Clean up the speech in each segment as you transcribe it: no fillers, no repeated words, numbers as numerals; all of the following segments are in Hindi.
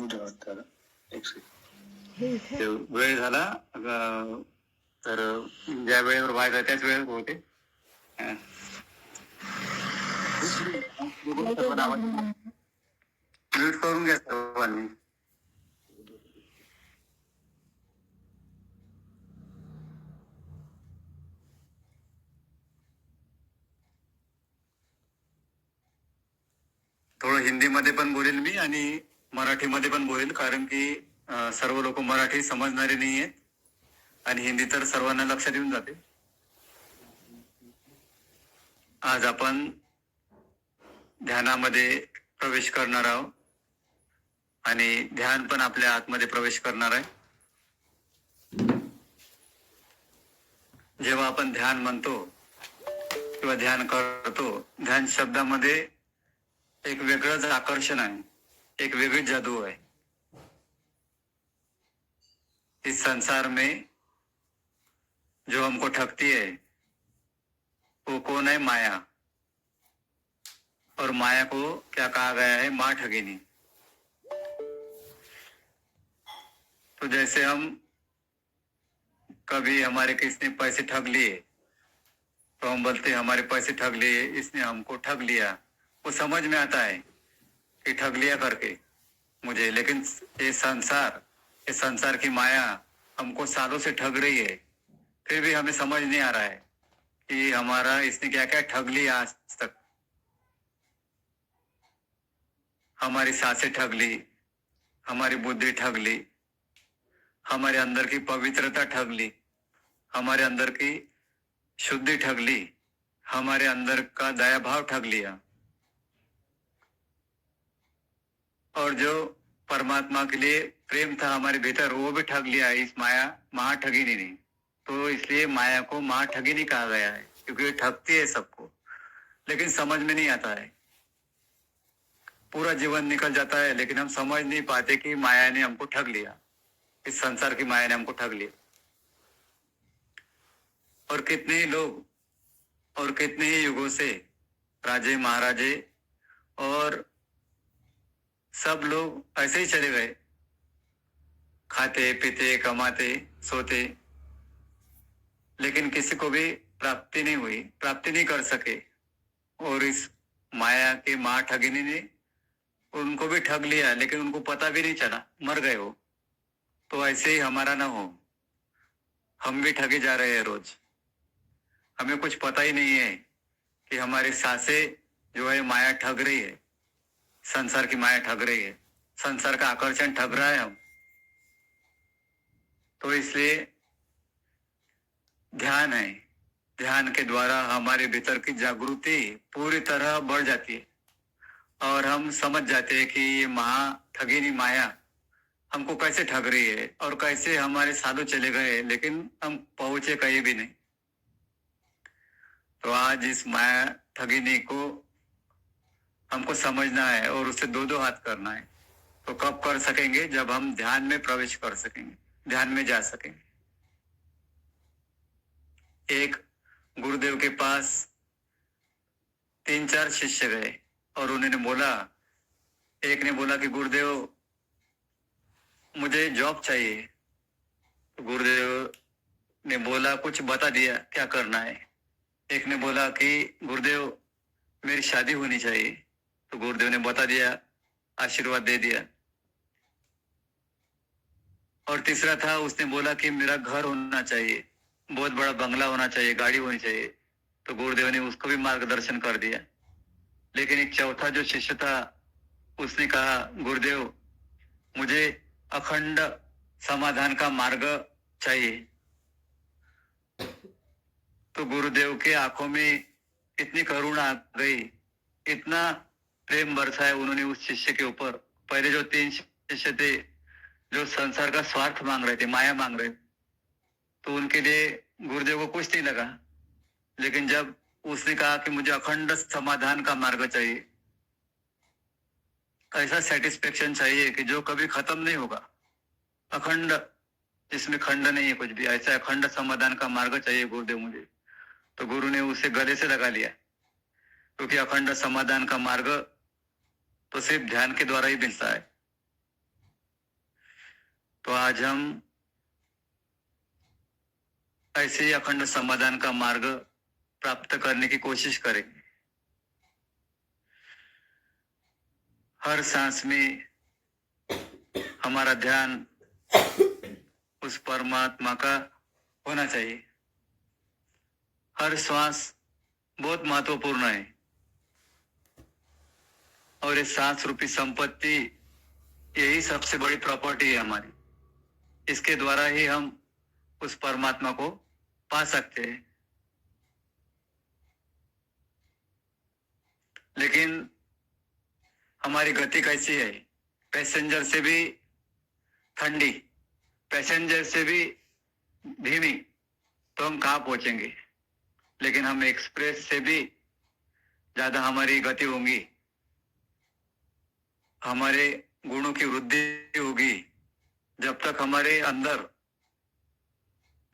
एक सेकंड. हे इथे ते वेळ झाला तर ज्या वेळेवर व्हायचा त्याच वेळेवर होते. हा. म्यूट करून घ्या सर्वांनी. थोडं हिंदीमध्ये पण बोलेल मी आणि मराठीमध्ये पण बोलेल, कारण की सर्व लोक मराठी समजणारे नाही आहेत आणि हिंदी तर सर्वांना लक्षात येऊन जाते. आज आपण ध्यानामध्ये प्रवेश करणार आहोत आणि ध्यान पण आपल्या आतमध्ये प्रवेश करणार आहे. जेव्हा आपण ध्यान म्हणतो किंवा ध्यान करतो, ध्यान शब्दामध्ये एक वेगळंच आकर्षण आहे, एक वेगळी जादू है. इस संसार में जो हमको ठगती है वो कौन है? माया. और माया को क्या कहा गया है? माँ ठगिनी. तो जैसे हम कभी हमारे किसने पैसे ठग लिए तो हम बोलते हमारे पैसे ठग लिए, इसने हमको ठग लिया. वो समझ में आता है कि ठग लिया करके मुझे, लेकिन ये संसार की माया हमको सालों से ठग रही है, फिर भी हमें समझ नहीं आ रहा है कि हमारा इसने क्या क्या ठग लिया आज तक. हमारी सांसें ठग ली, हमारी बुद्धि ठग ली, हमारे अंदर की पवित्रता ठग ली, हमारे अंदर की शुद्धि ठग ली, हमारे अंदर का दया भाव ठग लिया. और जो परमात्मा के लिए प्रेम था हमारे भीतर वो भी ठग लिया इस माया महाठगिनी ने. तो इसलिए माया को महाठगिनी कहा गया है, क्योंकि ये ठगती है सबको, लेकिन समझ में नहीं आता है. पूरा जीवन निकल जाता है लेकिन हम समझ नहीं पाते कि माया ने हमको ठग लिया, इस संसार की माया ने हमको ठग लिया. और कितने ही लोग और कितने ही युगों से राजे महाराजे और सब लोग ऐसे ही चले गए, खाते पीते कमाते सोते, लेकिन किसी को भी प्राप्ति नहीं हुई, प्राप्ति नहीं कर सके. और इस माया के माँ ठगिनी ने उनको भी ठग लिया, लेकिन उनको पता भी नहीं चला, मर गए वो. तो ऐसे ही हमारा ना हो, हम भी ठगे जा रहे हैं रोज. हमें कुछ पता ही नहीं है कि हमारी सांसें जो है माया ठग रही है, संसार की माया ठग रही है, संसार का आकर्षण ठग रहा है हम. तो इसलिए ध्यान है, ध्यान के द्वारा हमारे भीतर की जागृति पूरी तरह बढ़ जाती है और हम समझ जाते हैं कि ये ठगिनी माया हमको कैसे ठग रही है और कैसे हमारे सालों चले गए लेकिन हम पहुंचे कहीं भी नहीं. तो आज इस माया ठगिनी को हमको समझना है और उसे दो दो हाथ करना है. तो कब कर सकेंगे? जब हम ध्यान में प्रवेश कर सकेंगे, ध्यान में जा सकेंगे. एक गुरुदेव के पास 3-4 शिष्य गए और उन्होंने बोला, एक ने बोला कि गुरुदेव मुझे जॉब चाहिए. तो गुरुदेव ने बोला, कुछ बता दिया क्या करना है. एक ने बोला कि गुरुदेव मेरी शादी होनी चाहिए. तो गुरुदेव ने बता दिया, आशीर्वाद दे दिया. और तीसरा था, उसने बोला कि मेरा घर होना चाहिए, बहुत बड़ा बंगला होना चाहिए, गाड़ी होनी चाहिए. तो गुरुदेव ने उसको भी मार्गदर्शन कर दिया. लेकिन एक चौथा जो शिष्य था उसने कहा, गुरुदेव मुझे अखंड समाधान का मार्ग चाहिए. तो गुरुदेव के आंखों में इतनी करुणा आ गई, इतना प्रेम बरसाया उन्होंने उस शिष्य के ऊपर. पहले जो 3 शिष्य थे जो संसार का स्वार्थ मांग रहे थे, माया मांग रहे थे, तो उनके लिए गुरुदेव को कुछ नहीं लगा. लेकिन जब उसने कहा कि मुझे अखंड समाधान का मार्ग चाहिए, ऐसा सेटिस्फेक्शन चाहिए कि जो कभी खत्म नहीं होगा, अखंड, जिसमें खंड नहीं है कुछ भी, ऐसा अखंड समाधान का मार्ग चाहिए गुरुदेव मुझे. तो गुरु ने उसे गले से लगा लिया, क्योंकि अखंड समाधान का मार्ग तो सिर्फ ध्यान के द्वारा ही मिलता है. तो आज हम ऐसे ही अखंड समाधान का मार्ग प्राप्त करने की कोशिश करेंगे। हर सांस में हमारा ध्यान उस परमात्मा का होना चाहिए। हर श्वास बहुत महत्वपूर्ण है और ये सांस रूपी संपत्ति यही सबसे बड़ी प्रॉपर्टी है हमारी। इसके द्वारा ही हम उस परमात्मा को पा सकते हैं। लेकिन हमारी गति कैसी है? पैसेंजर से भी ठंडी, पैसेंजर से भी धीमी, तो हम कहाँ पहुंचेंगे? लेकिन हम एक्सप्रेस से भी ज्यादा हमारी गति होगी, हमारे गुणों की वृद्धि होगी। जब तक हमारे अंदर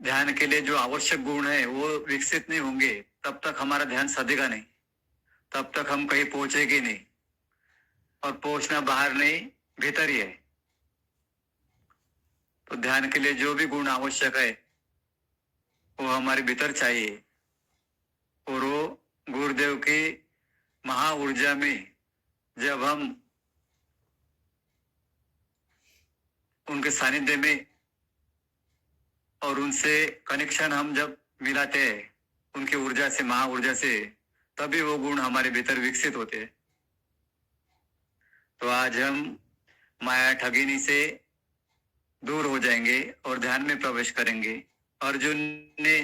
ध्यान के लिए जो आवश्यक गुण है वो विकसित नहीं होंगे, तब तक हमारा ध्यान सधेगा नहीं, तब तक हम कहीं पहुंचेंगे नहीं। और पहुंचना बाहर नहीं, भीतर ही है। तो ध्यान के लिए जो भी गुण आवश्यक है वो हमारे भीतर चाहिए। और वो गुरुदेव की महा ऊर्जा में जब हम उनके सानिध्य में और उनसे कनेक्शन हम जब मिलाते हैं उनकी ऊर्जा से, महा ऊर्जा से, तभी वो गुण हमारे भीतर विकसित होते हैं। तो आज हम माया ठगिनी से दूर हो जाएंगे और ध्यान में प्रवेश करेंगे। अर्जुन ने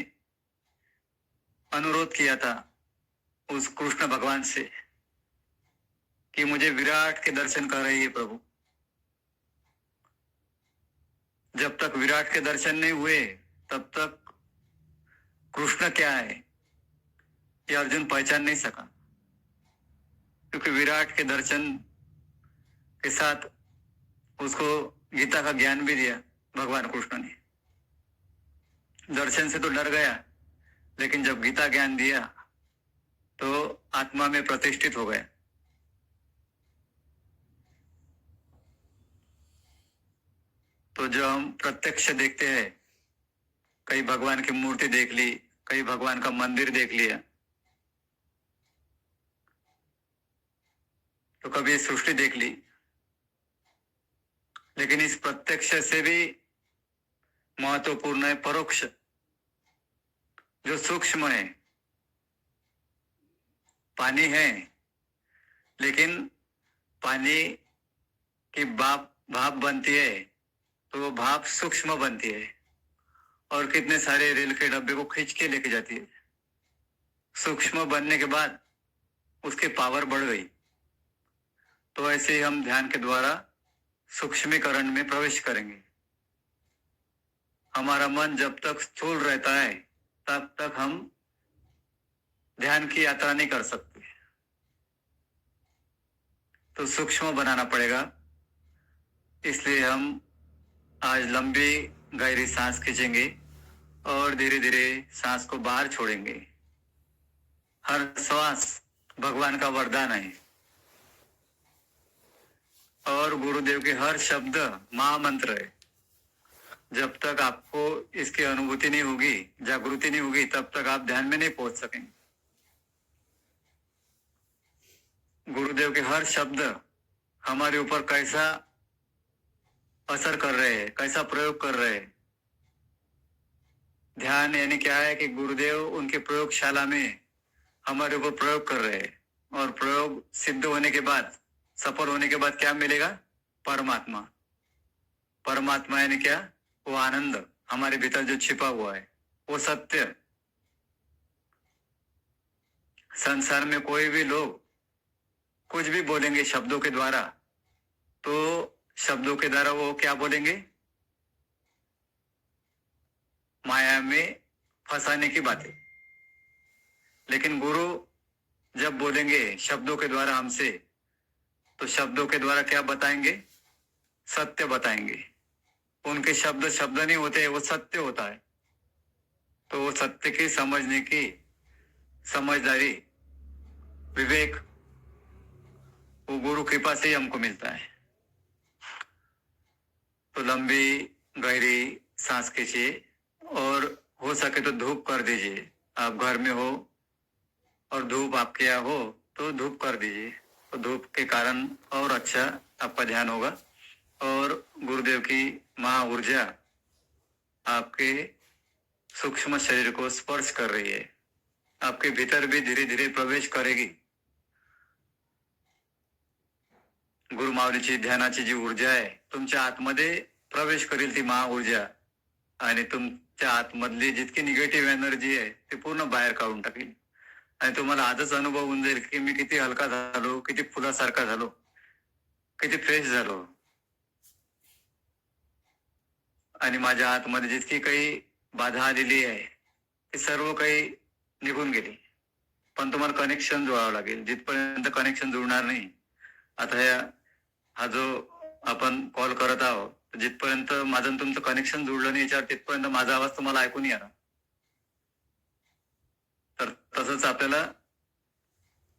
अनुरोध किया था उस कृष्ण भगवान से कि मुझे विराट के दर्शन कर रही है प्रभु। जब तक विराट के दर्शन नहीं हुए तब तक कृष्ण क्या है ये अर्जुन पहचान नहीं सका, क्योंकि विराट के दर्शन के साथ उसको गीता का ज्ञान भी दिया भगवान कृष्ण ने। दर्शन से तो डर गया, लेकिन जब गीता ज्ञान दिया तो आत्मा में प्रतिष्ठित हो गया। तो जो हम प्रत्यक्ष देखते हैं, कहीं भगवान की मूर्ति देख ली, कहीं भगवान का मंदिर देख लिया, तो कभी सृष्टि देख ली, लेकिन इस प्रत्यक्ष से भी महत्वपूर्ण है परोक्ष, जो सूक्ष्म है। पानी है, लेकिन पानी की भाप बनती है तो वो भाप सूक्ष्म बनती है और कितने सारे रेल के डब्बे को खींच के लेके जाती है। सूक्ष्म बनने के बाद उसकी पावर बढ़ गई। तो ऐसे ही हम ध्यान के द्वारा सूक्ष्मीकरण में प्रवेश करेंगे। हमारा मन जब तक स्थूल रहता है तब तक हम ध्यान की यात्रा नहीं कर सकते। तो सूक्ष्म बनाना पड़ेगा। इसलिए हम आज लंबी गहरी सांस खींचेंगे और धीरे धीरे सांस को बाहर छोड़ेंगे। हर श्वास भगवान का वरदान है और गुरुदेव के हर शब्द महामंत्र है। जब तक आपको इसकी अनुभूति नहीं होगी, जागृति नहीं होगी, तब तक आप ध्यान में नहीं पहुंच सकेंगे। गुरुदेव के हर शब्द हमारे ऊपर कैसा असर कर रहे हैं, कैसा प्रयोग कर रहे हैं। ध्यान यानी क्या है कि गुरुदेव उनके प्रयोगशाला में हमारे ऊपर प्रयोग कर रहे हैं और प्रयोग सिद्ध होने के बाद, सफल होने के बाद क्या मिलेगा? परमात्मा। परमात्मा यानी क्या? वो आनंद हमारे भीतर जो छिपा हुआ है, वो सत्य। संसार में कोई भी लोग कुछ भी बोलेंगे शब्दों के द्वारा, तो शब्दों के द्वारा वो क्या बोलेंगे? माया में फंसाने की बातें। लेकिन गुरु जब बोलेंगे शब्दों के द्वारा हमसे, तो शब्दों के द्वारा क्या बताएंगे? सत्य बताएंगे। उनके शब्द शब्द नहीं होते, वो सत्य होता है। तो वो सत्य की समझने की समझदारी, विवेक, वो गुरु कृपा से ही हमको मिलता है। तो लंबी गहरी सांस खींचिए और हो सके तो धूप कर दीजिए। आप घर में हो और धूप आपके यहाँ हो तो धूप कर दीजिए, तो धूप के कारण और अच्छा आपका ध्यान होगा और गुरुदेव की महा ऊर्जा आपके सूक्ष्म शरीर को स्पर्श कर रही है, आपके भीतर भी धीरे धीरे प्रवेश करेगी। गुरु माऊलीची ध्यानाची जी ऊर्जा आहे तुमच्या आतमध्ये प्रवेश करेल, ती महा ऊर्जा, आणि तुमच्या आतमधली जितकी निगेटिव्ह एनर्जी आहे ती पूर्ण बाहेर काढून टाकेल आणि तुम्हाला आजच अनुभव होऊन जाईल की मी किती हलका झालो, किती फुलासारखा झालो, किती फ्रेश झालो आणि माझ्या आतमध्ये जितकी काही बाधा आलेली आहे ती सर्व काही निघून गेली. पण तुम्हाला कनेक्शन जोडावं लागेल. जिथपर्यंत कनेक्शन जुळणार नाही, आता हा जो आपण कॉल करत आहोत, जिथपर्यंत माझं आणि तुमचं कनेक्शन जुळलं नाही याच्यावर तिथपर्यंत माझा आवाज तुम्हाला ऐकून येणार. तर तसंच आपल्याला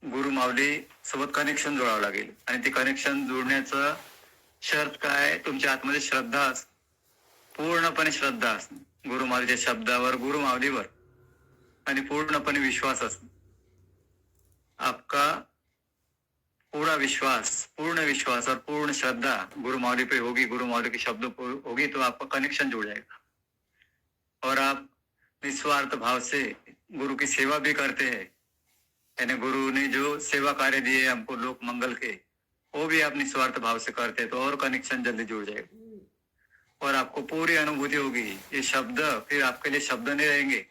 गुरु माऊली सोबत कनेक्शन जोडावं लागेल आणि ते कनेक्शन जोडण्याचं शर्त काय? तुमच्या आतमध्ये श्रद्धा असणं, पूर्णपणे श्रद्धा असणं गुरु माऊलीच्या शब्दावर, गुरु माऊलीवर, आणि पूर्णपणे विश्वास असणं. आपका पूर्ण विश्वास और पूर्ण श्रद्धा गुरु माऊली पे होगी, गुरु माऊली के शब्दों पर होगी, तो आपका कनेक्शन जुड़ जाएगा और आप निस्वार्थ भाव से गुरु की सेवा भी करते हैं. यानी गुरु ने जो सेवा कार्य दिए हमको लोक मंगल के, वो भी आप निस्वार्थ भाव से करते हैं, तो और कनेक्शन जल्दी जुड़ जाएगा और आपको पूरी अनुभूति होगी. ये शब्द फिर आपके लिए शब्द नहीं रहेंगे,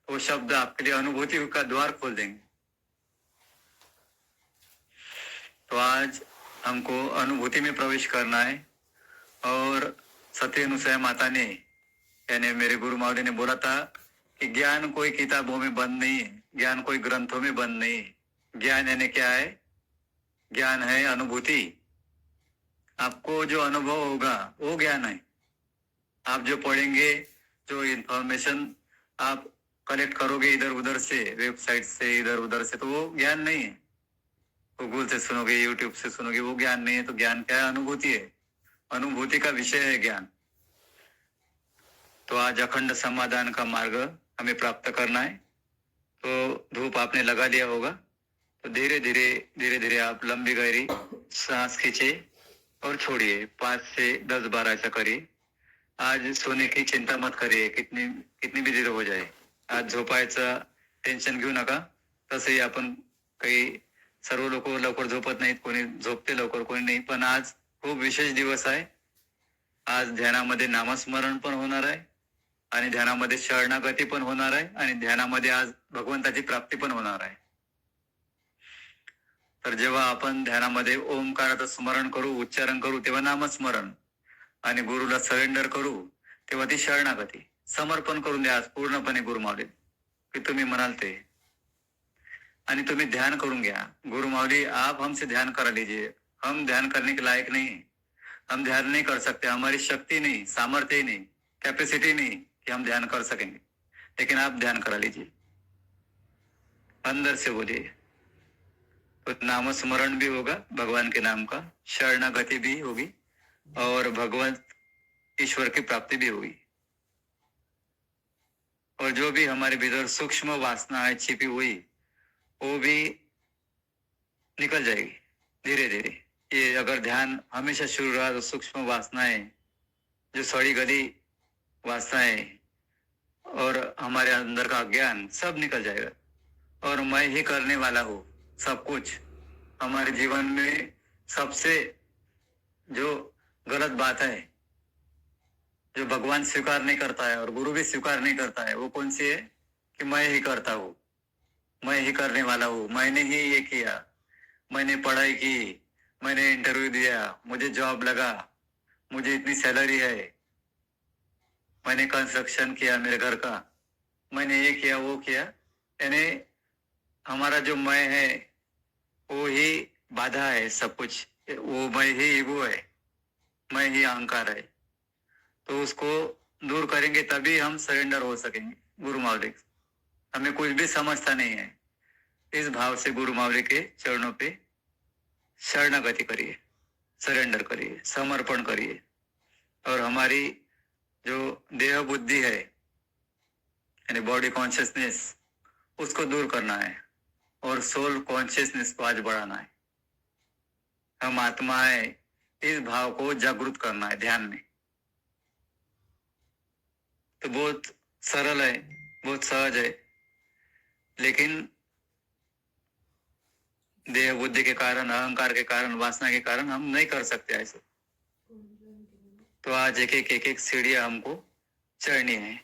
वो शब्द आपके लिए अनुभूति का द्वार खोल देंगे. तो आज हमको अनुभूति में प्रवेश करना है और सत्य अनुसया माता ने, यानी मेरे गुरु माऊली ने बोला था कि ज्ञान कोई किताबों में बंद नहीं है, ज्ञान कोई ग्रंथों में बंद नहीं है. ज्ञान यानी क्या है? ज्ञान है अनुभूति. आपको जो अनुभव होगा वो ज्ञान है. आप जो पढ़ेंगे, जो इंफॉर्मेशन आप कलेक्ट करोगे इधर उधर से, वेबसाइट से, इधर उधर से, तो वो ज्ञान नहीं है. गूगल से सुनोगे, यूट्यूब से सुनोगे, वो ज्ञान नहीं है. तो ज्ञान क्या है? अनुभूति है. अनुभूति का विषय है ज्ञान. तो आज अखंड समाधान का मार्ग हमें प्राप्त करना है. तो धूप आपने लगा लिया होगा, तो धीरे धीरे आप लंबी गहरी सांस खींचे और छोड़िए. 5 से 10 बार ऐसा करिए. आज सोने की चिंता मत करिए, कितनी भी देर हो जाए. आज झोपायचं टेन्शन घेऊ नका. तसंही आपण काही सर्व लोक लवकर झोपत नाहीत, कोणी झोपते लवकर, कोणी नाही. पण आज खूप विशेष दिवस आहे. आज ध्यानामध्ये नामस्मरण पण होणार आहे आणि ध्यानामध्ये शरणागती पण होणार आहे आणि ध्यानामध्ये आज भगवंताची प्राप्ती पण होणार आहे. तर जेव्हा आपण ध्यानामध्ये ओंकाराचं स्मरण करू, उच्चारण करू, तेव्हा नामस्मरण, आणि गुरुला सरेंडर करू तेव्हा ती शरणागती. समर्पण करून द्या आज पूर्णपणे गुरु माऊली की तुम्ही म्हणाल ते, आणि तुम्ही ध्यान करून घ्या. गुरु माऊली आप हमसे ध्यान करा लीजिए. हम ध्यान करने के लायक नहीं है, हम ध्यान नहीं कर सकते, हमारी शक्ति नहीं, सामर्थ्य नहीं, कैपेसिटी नहीं कि हम ध्यान कर सकेंगे, लेकिन आप ध्यान करा लीजिए. अंदर से बोलिए. तो नाम स्मरण भी होगा भगवान के नाम का, शरणागति भी होगी और भगवान ईश्वर की प्राप्ति भी होगी. और जो भी हमारे भीतर सूक्ष्म वासना है छिपी हुई, वो भी निकल जाएगी धीरे धीरे. ये अगर ध्यान हमेशा शुरू रहा तो सूक्ष्म वासनाएं, जो सड़ी गली वासनाएं और हमारे अंदर का अज्ञान सब निकल जाएगा. और मैं ही करने वाला हूँ सब कुछ. हमारे जीवन में सबसे जो गलत बात है, जो भगवान स्वीकार नहीं करता है और गुरु भी स्वीकार नहीं करता है, वो कौन सी है? कि मैं ही करता हूँ, मैं ही करने वाला हूँ, मैंने ही ये किया, मैंने पढ़ाई की, मैंने इंटरव्यू दिया, मुझे जॉब लगा, मुझे इतनी सैलरी है, मैंने कंस्ट्रक्शन किया मेरे घर का, मैंने ये किया वो किया. यानी हमारा जो मैं है वो ही बाधा है सब कुछ. वो मैं ही ईगो है, मैं ही अहंकार है. तो उसको दूर करेंगे तभी हम सरेंडर हो सकेंगे गुरु माऊली. हमें कुछ भी समझता नहीं है. इस भाव से गुरु माऊली के चरणों पे शरणागति करिए, सरेंडर करिए, समर्पण करिए और हमारी जो देह बुद्धि है यानी बॉडी कॉन्शियसनेस, उसको दूर करना है और सोल कॉन्शियसनेस को आज बढ़ाना है। हम आत्मा है, इस भाव को जागृत करना है ध्यान में। तो बहुत सरल है, बहुत सहज है, लेकिन देह बुद्धि के कारण, अहंकार के कारण, वासना के कारण हम नहीं कर सकते ऐसे। तो आज एक सीढ़ियां हमको चढ़नी है।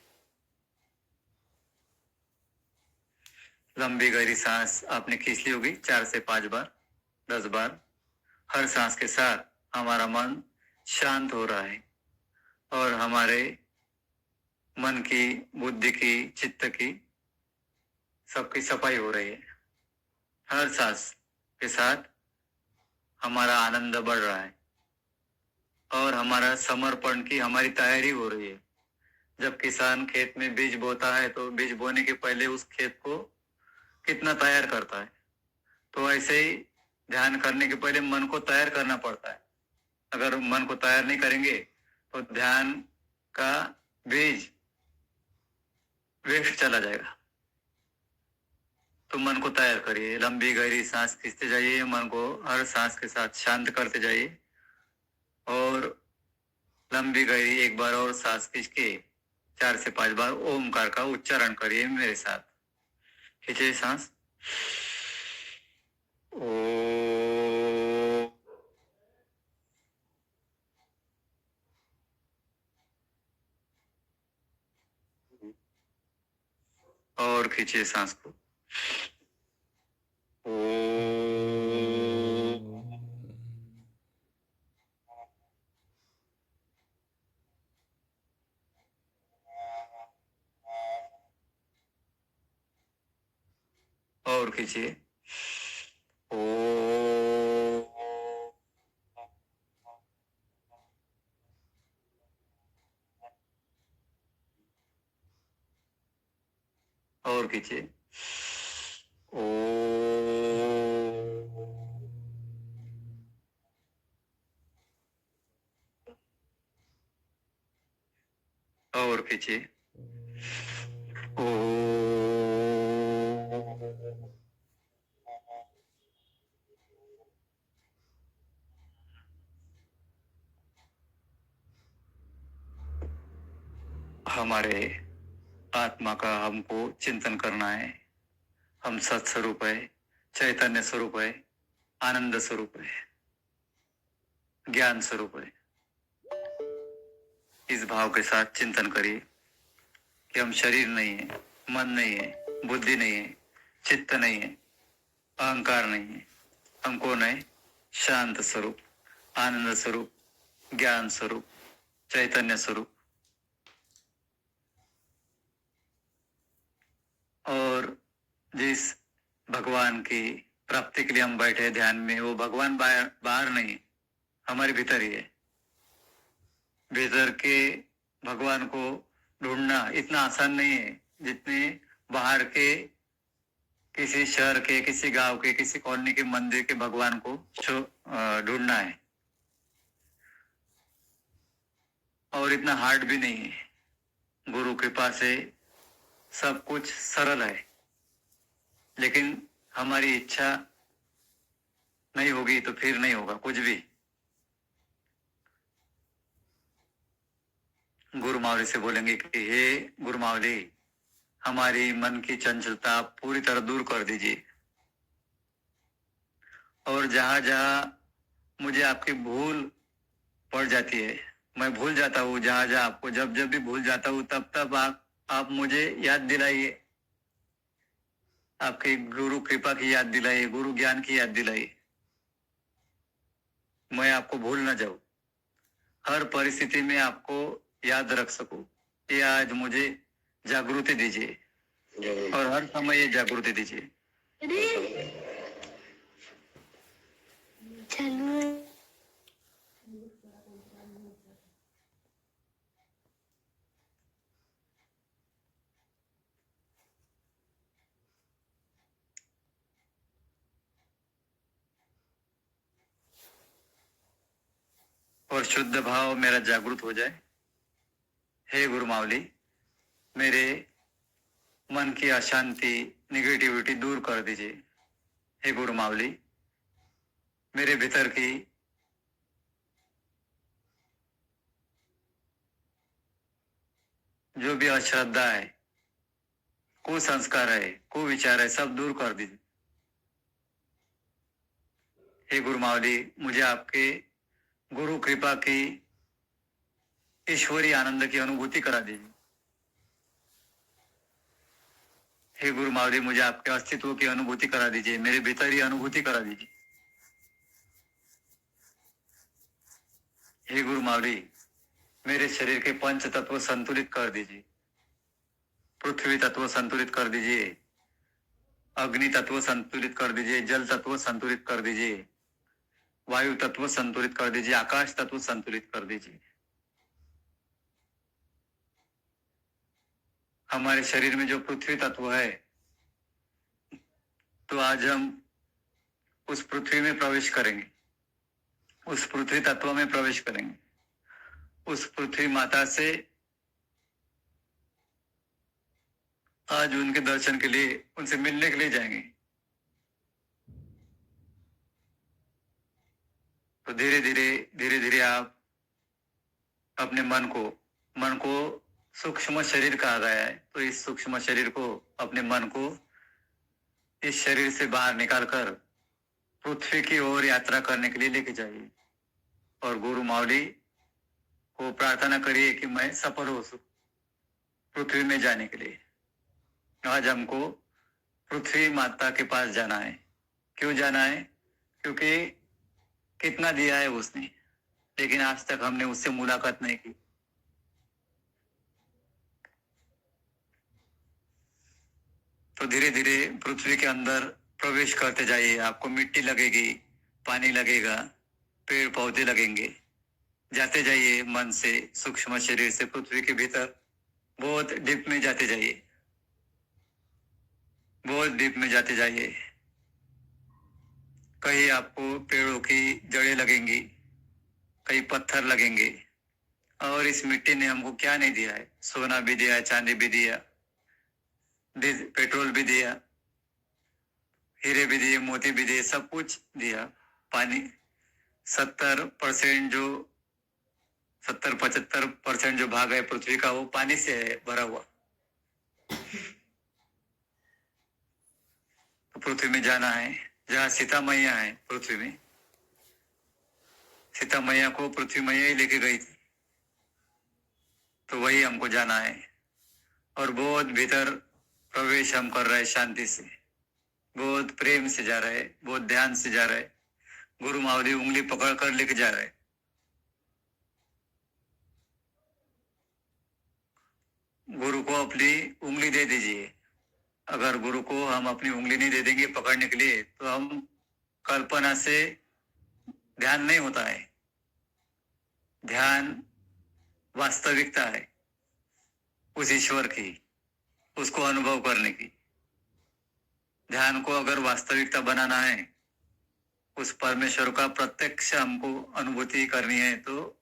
लंबी गहरी सांस आपने खींच ली होगी 4 से 5 बार, 10 बार। हर सांस के साथ हमारा मन शांत हो रहा है और हमारे मन की, बुद्धि की, चित्त की, सबकी सफाई हो रही है। हर सांस के साथ हमारा आनंद बढ़ रहा है और हमारा समर्पण की हमारी तैयारी हो रही है। जब किसान खेत में बीज बोता है तो बीज बोने के पहले उस खेत को कितना तैयार करता है, तो ऐसे ही ध्यान करने के पहले मन को तैयार करना पड़ता है। अगर मन को तैयार नहीं करेंगे तो ध्यान का बीज वेस्ट चला जाएगा। तो मन को तैयार करिए, लंबी गहरी सांस खींचते जाइए, मन को हर सांस के साथ शांत करते जाइए और लंबी गहरी एक बार और सांस खींच के 4 से 5 बार ओमकार का उच्चारण करिए मेरे साथ। खींचिए सांस। और खींचिए सांस को। और खींचिए। और खींचिए। और खींचिए। हमारे आत्मा का हमको चिंतन करना है। हम सत स्वरूप है, चैतन्य स्वरूप है, आनंद स्वरूप है, ज्ञान स्वरूप है। इस भाव के साथ चिंतन करिए कि हम शरीर नहीं है, मन नहीं है, बुद्धि नहीं है, चित्त नहीं है, अहंकार नहीं है। हम कौन है? शांत स्वरूप, आनंद स्वरूप, ज्ञान स्वरूप, चैतन्य स्वरूप। और जिस भगवान की प्राप्ति के लिए हम बैठे ध्यान में, वो भगवान बाहर नहीं, हमारे भीतर ही है। भीतर के भगवान को ढूंढना इतना आसान नहीं है जितने बाहर के किसी शहर के, किसी गांव के, किसी कॉलोनी के मंदिर के भगवान को ढूंढना है। और इतना हार्ड भी नहीं है। गुरु कृपा से सब कुछ सरल है, लेकिन हमारी इच्छा नहीं होगी तो फिर नहीं होगा कुछ भी। गुरु मावली से बोलेंगे कि हे गुरु मावली, हमारी मन की चंचलता पूरी तरह दूर कर दीजिए। और जहां जहां मुझे आपकी भूल पड़ जाती है, मैं भूल जाता हूँ, जहां जहां आपको जब जब भी भूल जाता हूँ तब तब आप मुझे याद दिलाइए, आपकी गुरु कृपा की याद दिलाइए, गुरु ज्ञान की याद दिलाइए। मैं आपको भूल ना जाऊं, हर परिस्थिति में आपको याद रख सकूं। ये आज मुझे जागृति दीजिए और हर समय ये जागृति दीजिए। और शुद्ध भाव मेरा जागृत हो जाए। हे गुरु मावली, मेरे मन की अशांति, निगेटिविटी दूर कर दीजिए। हे गुरु मावली, मेरे भीतर की जो भी अश्रद्धा है, कुसंस्कार है, कुविचार है, सब दूर कर दीजिए। हे गुरु मावली, मुझे आपके गुरु कृपा की ईश्वरीय आनंद की अनुभूति करा दीजिए। हे गुरु मावली, मुझे आपके अस्तित्व की अनुभूति करा दीजिए, मेरे भीतर ही अनुभूति करा दीजिए। हे गुरु मावली, मेरे शरीर के पंच तत्व संतुलित कर दीजिए। पृथ्वी तत्व संतुलित कर दीजिए, अग्नि तत्व संतुलित कर दीजिए, जल तत्व संतुलित कर दीजिए, वायु तत्व संतुलित कर दीजिए, आकाश तत्व संतुलित कर दीजिए। हमारे शरीर में जो पृथ्वी तत्व है, तो आज हम उस पृथ्वी में प्रवेश करेंगे, उस पृथ्वी तत्व में प्रवेश करेंगे, उस पृथ्वी माता से आज उनके दर्शन के लिए, उनसे मिलने के लिए जाएंगे। तो धीरे धीरे आप अपने मन को सूक्ष्म शरीर कहा गया है, तो इस सूक्ष्म शरीर को, अपने मन को इस शरीर से बाहर निकालकर पृथ्वी की ओर यात्रा करने के लिए लेके जाइए। और गुरु मावली को प्रार्थना करिए कि मैं सफल हो पृथ्वी में जाने के लिए। आज हमको पृथ्वी माता के पास जाना है। क्यों जाना है? क्योंकि कितना दिया है उसने, लेकिन आज तक हमने उससे मुलाकात नहीं की। तो धीरे धीरे पृथ्वी के अंदर प्रवेश करते जाइए। आपको मिट्टी लगेगी, पानी लगेगा, पेड़ पौधे लगेंगे। जाते जाइए मन से, सूक्ष्म शरीर से पृथ्वी के भीतर बहुत डीप में जाते जाइए, बहुत डीप में जाते जाइए। कहीं आपको पेड़ों की जड़ें लगेंगी, कहीं पत्थर लगेंगे। और इस मिट्टी ने हमको क्या नहीं दिया है? सोना भी दिया, चांदी भी दिया, पेट्रोल भी दिया, हीरे भी दिए, मोती भी दिए, सब कुछ दिया। पानी 70% जो 70-75% जो भाग है पृथ्वी का, वो पानी से है भरा हुआ। तो पृथ्वी में जाना है, जहाँ सीता मैया है पृथ्वी में। सीता मैया को पृथ्वी मैया ही लेके गई थी, तो वही हमको जाना है। और बहुत भीतर प्रवेश हम कर रहे हैं, शांति से, बहुत प्रेम से जा रहे हैं, बहुत ध्यान से जा रहे हैं। गुरु मावली उंगली पकड़ कर लेके जा रहे हैं। गुरु को अपनी उंगली दे दीजिए। अगर गुरु को हम अपनी उंगली नहीं दे देंगे पकड़ने के लिए, तो हम कल्पना से ध्यान नहीं होता है। ध्यान वास्तविकता है उस ईश्वर की, उसको अनुभव करने की। ध्यान को अगर वास्तविकता बनाना है, उस परमेश्वर का प्रत्यक्ष हमको अनुभूति करनी है, तो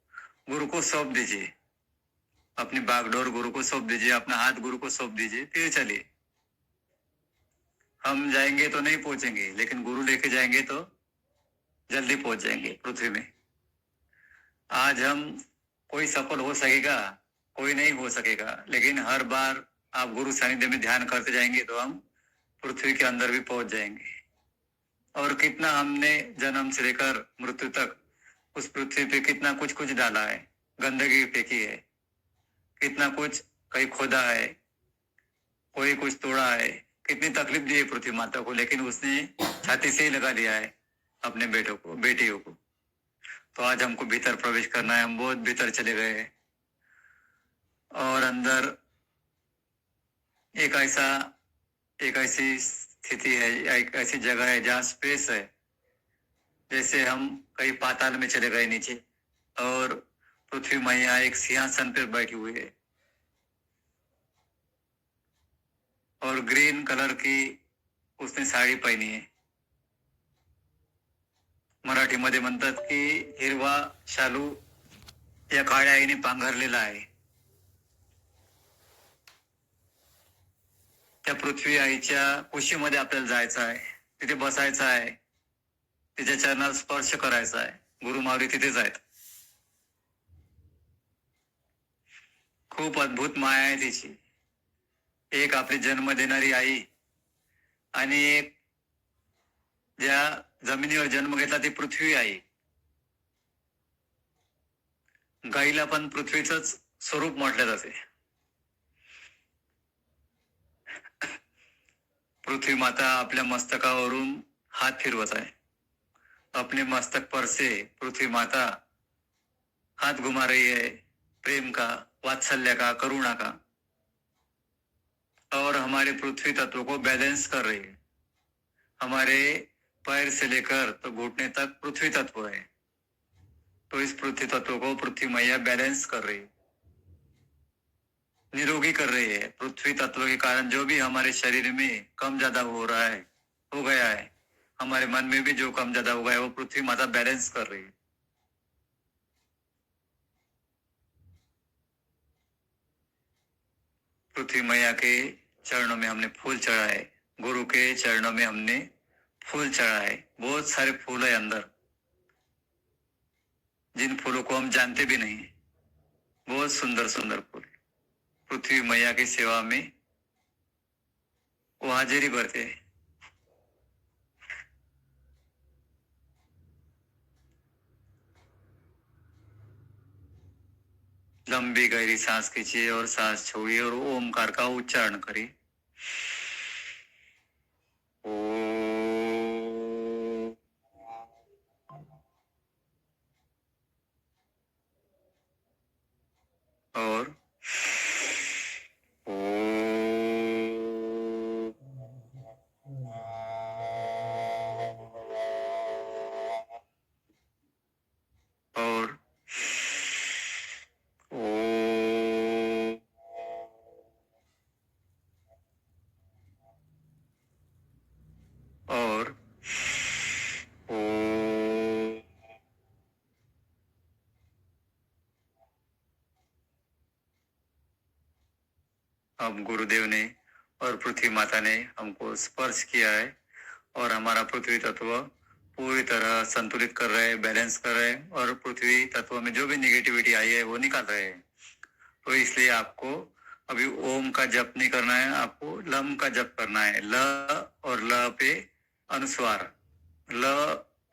गुरु को सौंप दीजिए। अपनी बागडोर गुरु को सौंप दीजिए, अपना हाथ गुरु को सौंप दीजिए, फिर चलिए। हम जाएंगे तो नहीं पहुंचेंगे, लेकिन गुरु लेके जाएंगे तो जल्दी पहुंच जाएंगे पृथ्वी में। आज हम कोई सफल हो सकेगा, कोई नहीं हो सकेगा, लेकिन हर बार आप गुरु सानिध्य में ध्यान करते जाएंगे तो हम पृथ्वी के अंदर भी पहुंच जाएंगे। और कितना हमने जन्म से लेकर मृत्यु तक उस पृथ्वी पे कितना कुछ कुछ डाला है, गंदगी फेंकी है, कितना कुछ कहीं खोदा है, कोई कुछ तोड़ा है, कितनी तकलीफ दी है पृथ्वी माता को, लेकिन उसने छाती से ही लगा लिया है अपने बेटों को, बेटियों को। तो आज हमको भीतर प्रवेश करना है। हम बहुत भीतर चले गए हैं, और अंदर एक ऐसी स्थिति है, एक ऐसी जगह है जहाँ स्पेस है, जैसे हम कहीं पाताल में चले गए नीचे, और पृथ्वी मैया एक सिंहासन पर बैठी हुई है, और ग्रीन कलर की उसने साडी पहनी है। मराठीमध्ये म्हणतात की हिरवा शालू या काळ्या आईने पांघरलेला आहे, त्या पृथ्वी आईच्या कुशीमध्ये आपल्याला जायचं आहे, तिथे बसायचं आहे, तिच्या चरणाला स्पर्श करायचा आहे. गुरु माऊली तिथेच आहेत. खूप अद्भुत माया आहे तिची. एक आपली जन्म देणारी आई आणि एक ज्या जमिनीवर जन्म घेतला ती पृथ्वी आई. गाईला पण पृथ्वीचंच स्वरूप म्हटलं जाते. पृथ्वी माता आपल्या मस्तकावरून हात फिरवत आहे. अपने मस्तक पर से पृथ्वी माता हाथ घुमा रही है, प्रेम का, वात्सल्य का, करुणा का, और हमारे पृथ्वी तत्व को बैलेंस कर रही है. हमारे पैर से लेकर तो घुटने तक पृथ्वी तत्व है, तो इस पृथ्वी तत्व को पृथ्वी मैया बैलेंस कर रही है, निरोगी कर रही है. पृथ्वी तत्व के कारण जो भी हमारे शरीर में कम ज्यादा हो रहा है, हो गया है, हमारे मन में भी जो कम ज्यादा हो गया है, वो पृथ्वी माता बैलेंस कर रही है. पृथ्वी मैया के चरणों में हमने फूल चढ़ाए, गुरु के चरणों में हमने फूल चढ़ाए. बहुत सारे फूल है अंदर, जिन फूलों को हम जानते भी नहीं. बहुत सुंदर सुंदर फूल. पृथ्वी मैया की सेवा में वो हाजिरी भरते हैं. लंबी गहरी सांस खींचिए और सांस छोड़िए और ओमकार का उच्चारण करिए. और और और अब गुरुदेव ने और पृथ्वी माता ने हमको स्पर्श किया है और हमारा पृथ्वी तत्व पूरी तरह संतुलित कर रहे हैं, बैलेंस कर रहे हैं, और पृथ्वी तत्व में जो भी निगेटिविटी आई है वो निकाल रहे हैं. तो इसलिए आपको अभी ओम का जप नहीं करना है, आपको लम का जप करना है. ल और ल पे अनुस्वार, ल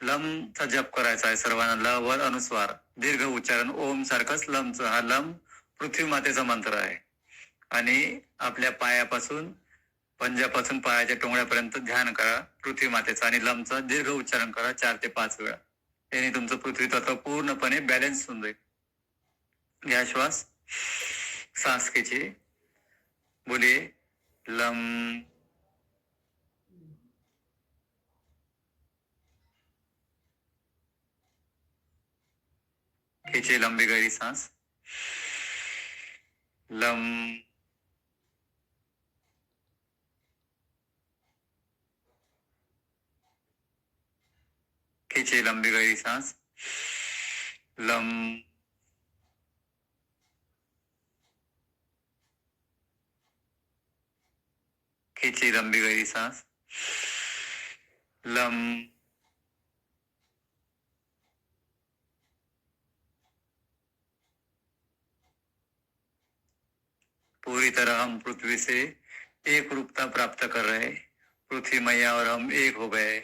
लमचा जप करायचा आहे सर्वांना. ल वर अनुस्वार, दीर्घ उच्चारण ओम सारखंच लमचा. हा लम पृथ्वी मातेचा मंत्र आहे. आणि आपल्या पायापासून, पंजापासून पायाच्या टोंगळ्यापर्यंत ध्यान करा पृथ्वी मातेचा आणि लमचा दीर्घ उच्चारण करा 4 ते 5 वेळा. याने तुमचं पृथ्वी तत्व पूर्णपणे बॅलन्स होऊन जाईल. घ्या श्वास, सांस खींचिए, बोलिए लम. खींचिए लंबी गहरी सांस. लम. खींचिए लंबी गहरी सांस. लम. खींचिए लंबी गहरी सांस. लम. पूरी तरह हम पृथ्वी से एक रूपता प्राप्त कर रहे हैं. पृथ्वी मैया और हम एक हो गए,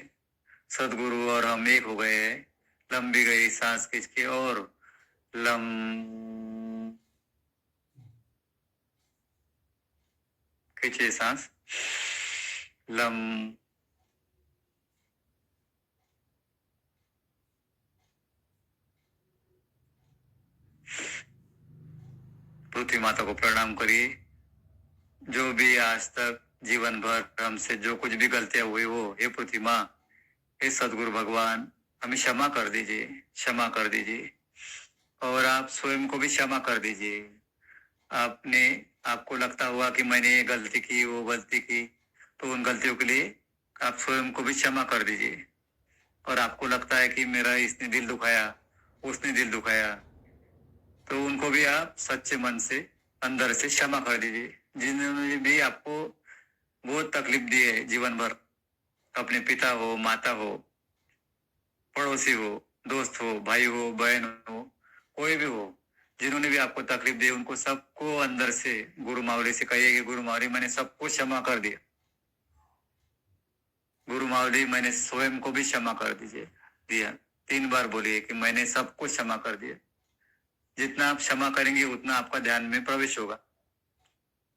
सदगुरु और हम एक हो गए. लंबी गहरी सांस खींच के और लम. खींचिए सांस. लम. पृथ्वी माता को प्रणाम करिए. जो भी आज तक जीवन भर हमसे जो कुछ भी गलतियां हुई वो, हे पृथ्वी माँ, हे सदगुरु भगवान, हमें क्षमा कर दीजिए, क्षमा कर दीजिए. और आप स्वयं को भी क्षमा कर दीजिए. आपने, आपको लगता हुआ कि मैंने ये गलती की, वो गलती की, तो उन गलतियों के लिए आप स्वयं को भी क्षमा कर दीजिए. और आपको लगता है कि मेरा इसने दिल दुखाया, उसने दिल दुखाया, तो उनको भी आप सच्चे मन से अंदर से क्षमा कर दीजिए. जिन्होंने भी आपको बहुत तकलीफ दी है जीवन भर, अपने पिता हो, माता हो, पड़ोसी हो, दोस्त हो, भाई हो, बहन हो, कोई भी हो, जिन्होंने भी आपको तकलीफ दी, उनको सबको अंदर से गुरु मावली से कहिए कि गुरु मावली मैंने सबको क्षमा कर दिया। गुरु मावली मैंने स्वयं को भी क्षमा कर दीजिए दिया। 3 बार बोलिए कि मैंने सबको क्षमा कर दिया। जितना आप क्षमा करेंगे उतना आपका ध्यान में प्रवेश होगा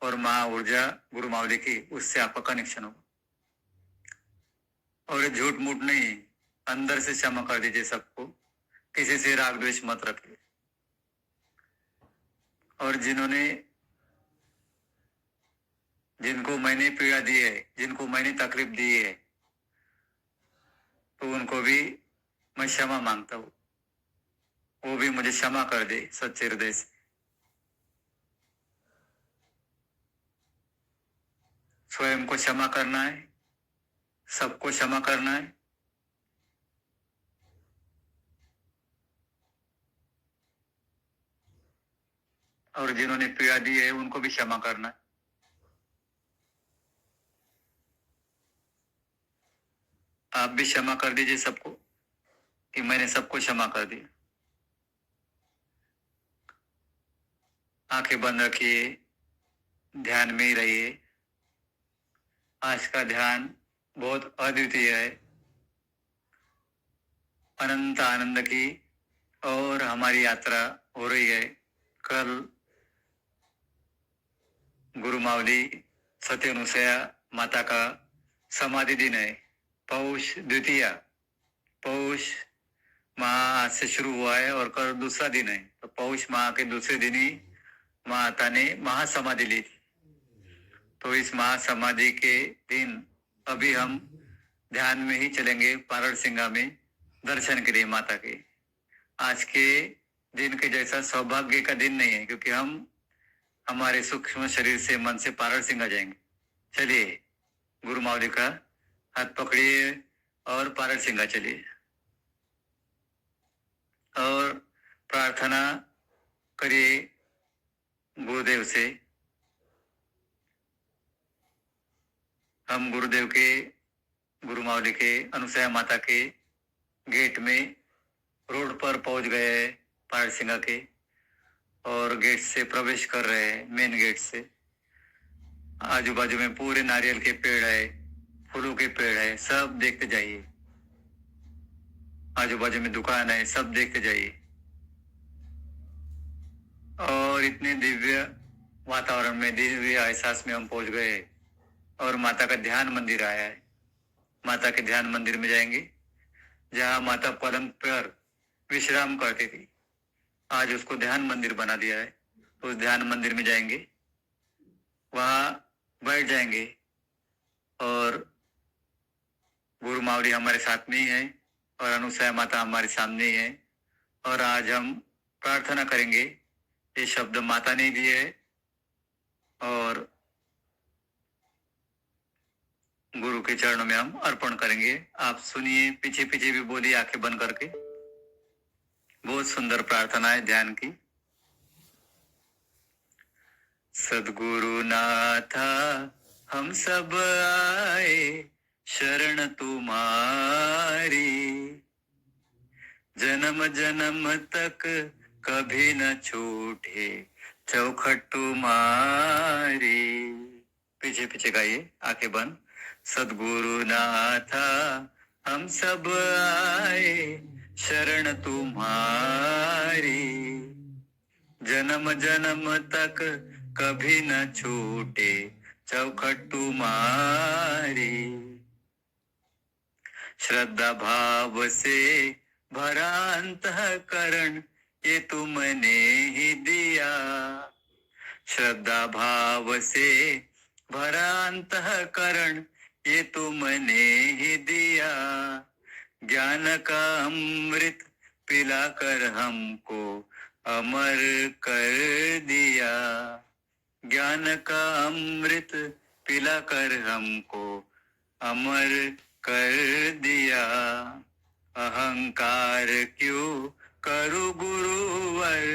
और महा ऊर्जा गुरु मावली की उससे आपका कनेक्शन होगा। और ये झूठ मूठ नहीं, अंदर से क्षमा कर दीजिए सबको, किसी से राग द्वेष मत रखिए। और जिनको मैंने पीड़ा दी है, जिनको मैंने तकलीफ दी है, तो उनको भी मैं क्षमा मांगता हूँ, वो भी मुझे क्षमा कर दे सच्चे हृदय से। स्वयं को क्षमा करना है, सबको क्षमा करना है। और जिन्होंने पीड़ा दी है उनको भी क्षमा करना है। आप भी क्षमा कर दीजिए सबको कि मैंने सबको क्षमा कर दिया। आंखें बंद रखिए, ध्यान में ही रहिए। आज का ध्यान बहुत अद्वितीय है, अनंत आनंद की और हमारी यात्रा हो रही है। कल गुरु मावली सत्य अनुसया माता का समाधि दिन है, पौष द्वितीया। पौष माह आज से शुरू हुआ है और कल दूसरा दिन है, तो पौष माह के दूसरे दिन ही माता ने महासमाधि ली थी। तो इस महासमाधि के दिन अभी हम ध्यान में ही चलेंगे पारण सिंगा में दर्शन के लिए माता के। आज के दिन के जैसा सौभाग्य का दिन नहीं है, क्योंकि हम हमारे सूक्ष्म शरीर से मन से पारण सिंगा जाएंगे। चलिए गुरु मावली का हाथ पकड़िए और पारण सिंगा चलिए और प्रार्थना करिए गुरुदेव से। हम गुरुदेव के, गुरु मावली के अनुसया माता के गेट में रोड पर पहुंच गए पारण सिंगा के, और गेट से प्रवेश कर रहे हैं, मेन गेट से। आजू बाजू में पूरे नारियल के पेड़ है, फूलों के पेड़ है, सब देखते जाइए। आजू बाजू में दुकान है, सब देखते जाइए। और इतने दिव्य वातावरण में, दिव्य एहसास में हम पहुंच गए और माता का ध्यान मंदिर आया है। माता के ध्यान मंदिर में जाएंगे, जहां माता पलंग पर विश्राम करती थी, आज उसको ध्यान मंदिर बना दिया है। तो उस ध्यान मंदिर में जाएंगे, वहां बैठ जाएंगे और गुरु मावली हमारे साथ में ही है और अनुसया माता हमारे सामने ही है। और आज हम प्रार्थना करेंगे, ये शब्द माता ने दिए है और गुरु के चरणों में हम अर्पण करेंगे। आप सुनिए, पीछे पीछे भी बोलिए आंखें बंद करके। बहुत सुंदर प्रार्थना है ध्यान की। सद्गुरु नाथा हम सब आए शरण तुम्हारी, जन्म जन्म तक कभी न छूटे चौखट तुम्हारी। पीछे पीछे गाइए आंखें बंद। सद्गुरु नाथा हम सब आए शरण तुम्हारी, जन्म जन्म तक कभी न छूटे चौखट तुम्हारी। श्रद्धा भाव से भरा अंतःकरण ये तुमने ही दिया, श्रद्धा भाव से भरा अंतःकरण ये तुमने ही दिया। ज्ञान का अमृत पिलाकर हमको अमर कर दिया, ज्ञान का अमृत पिलाकर हमको अमर कर दिया। अहंकार क्यों करूं गुरुवर,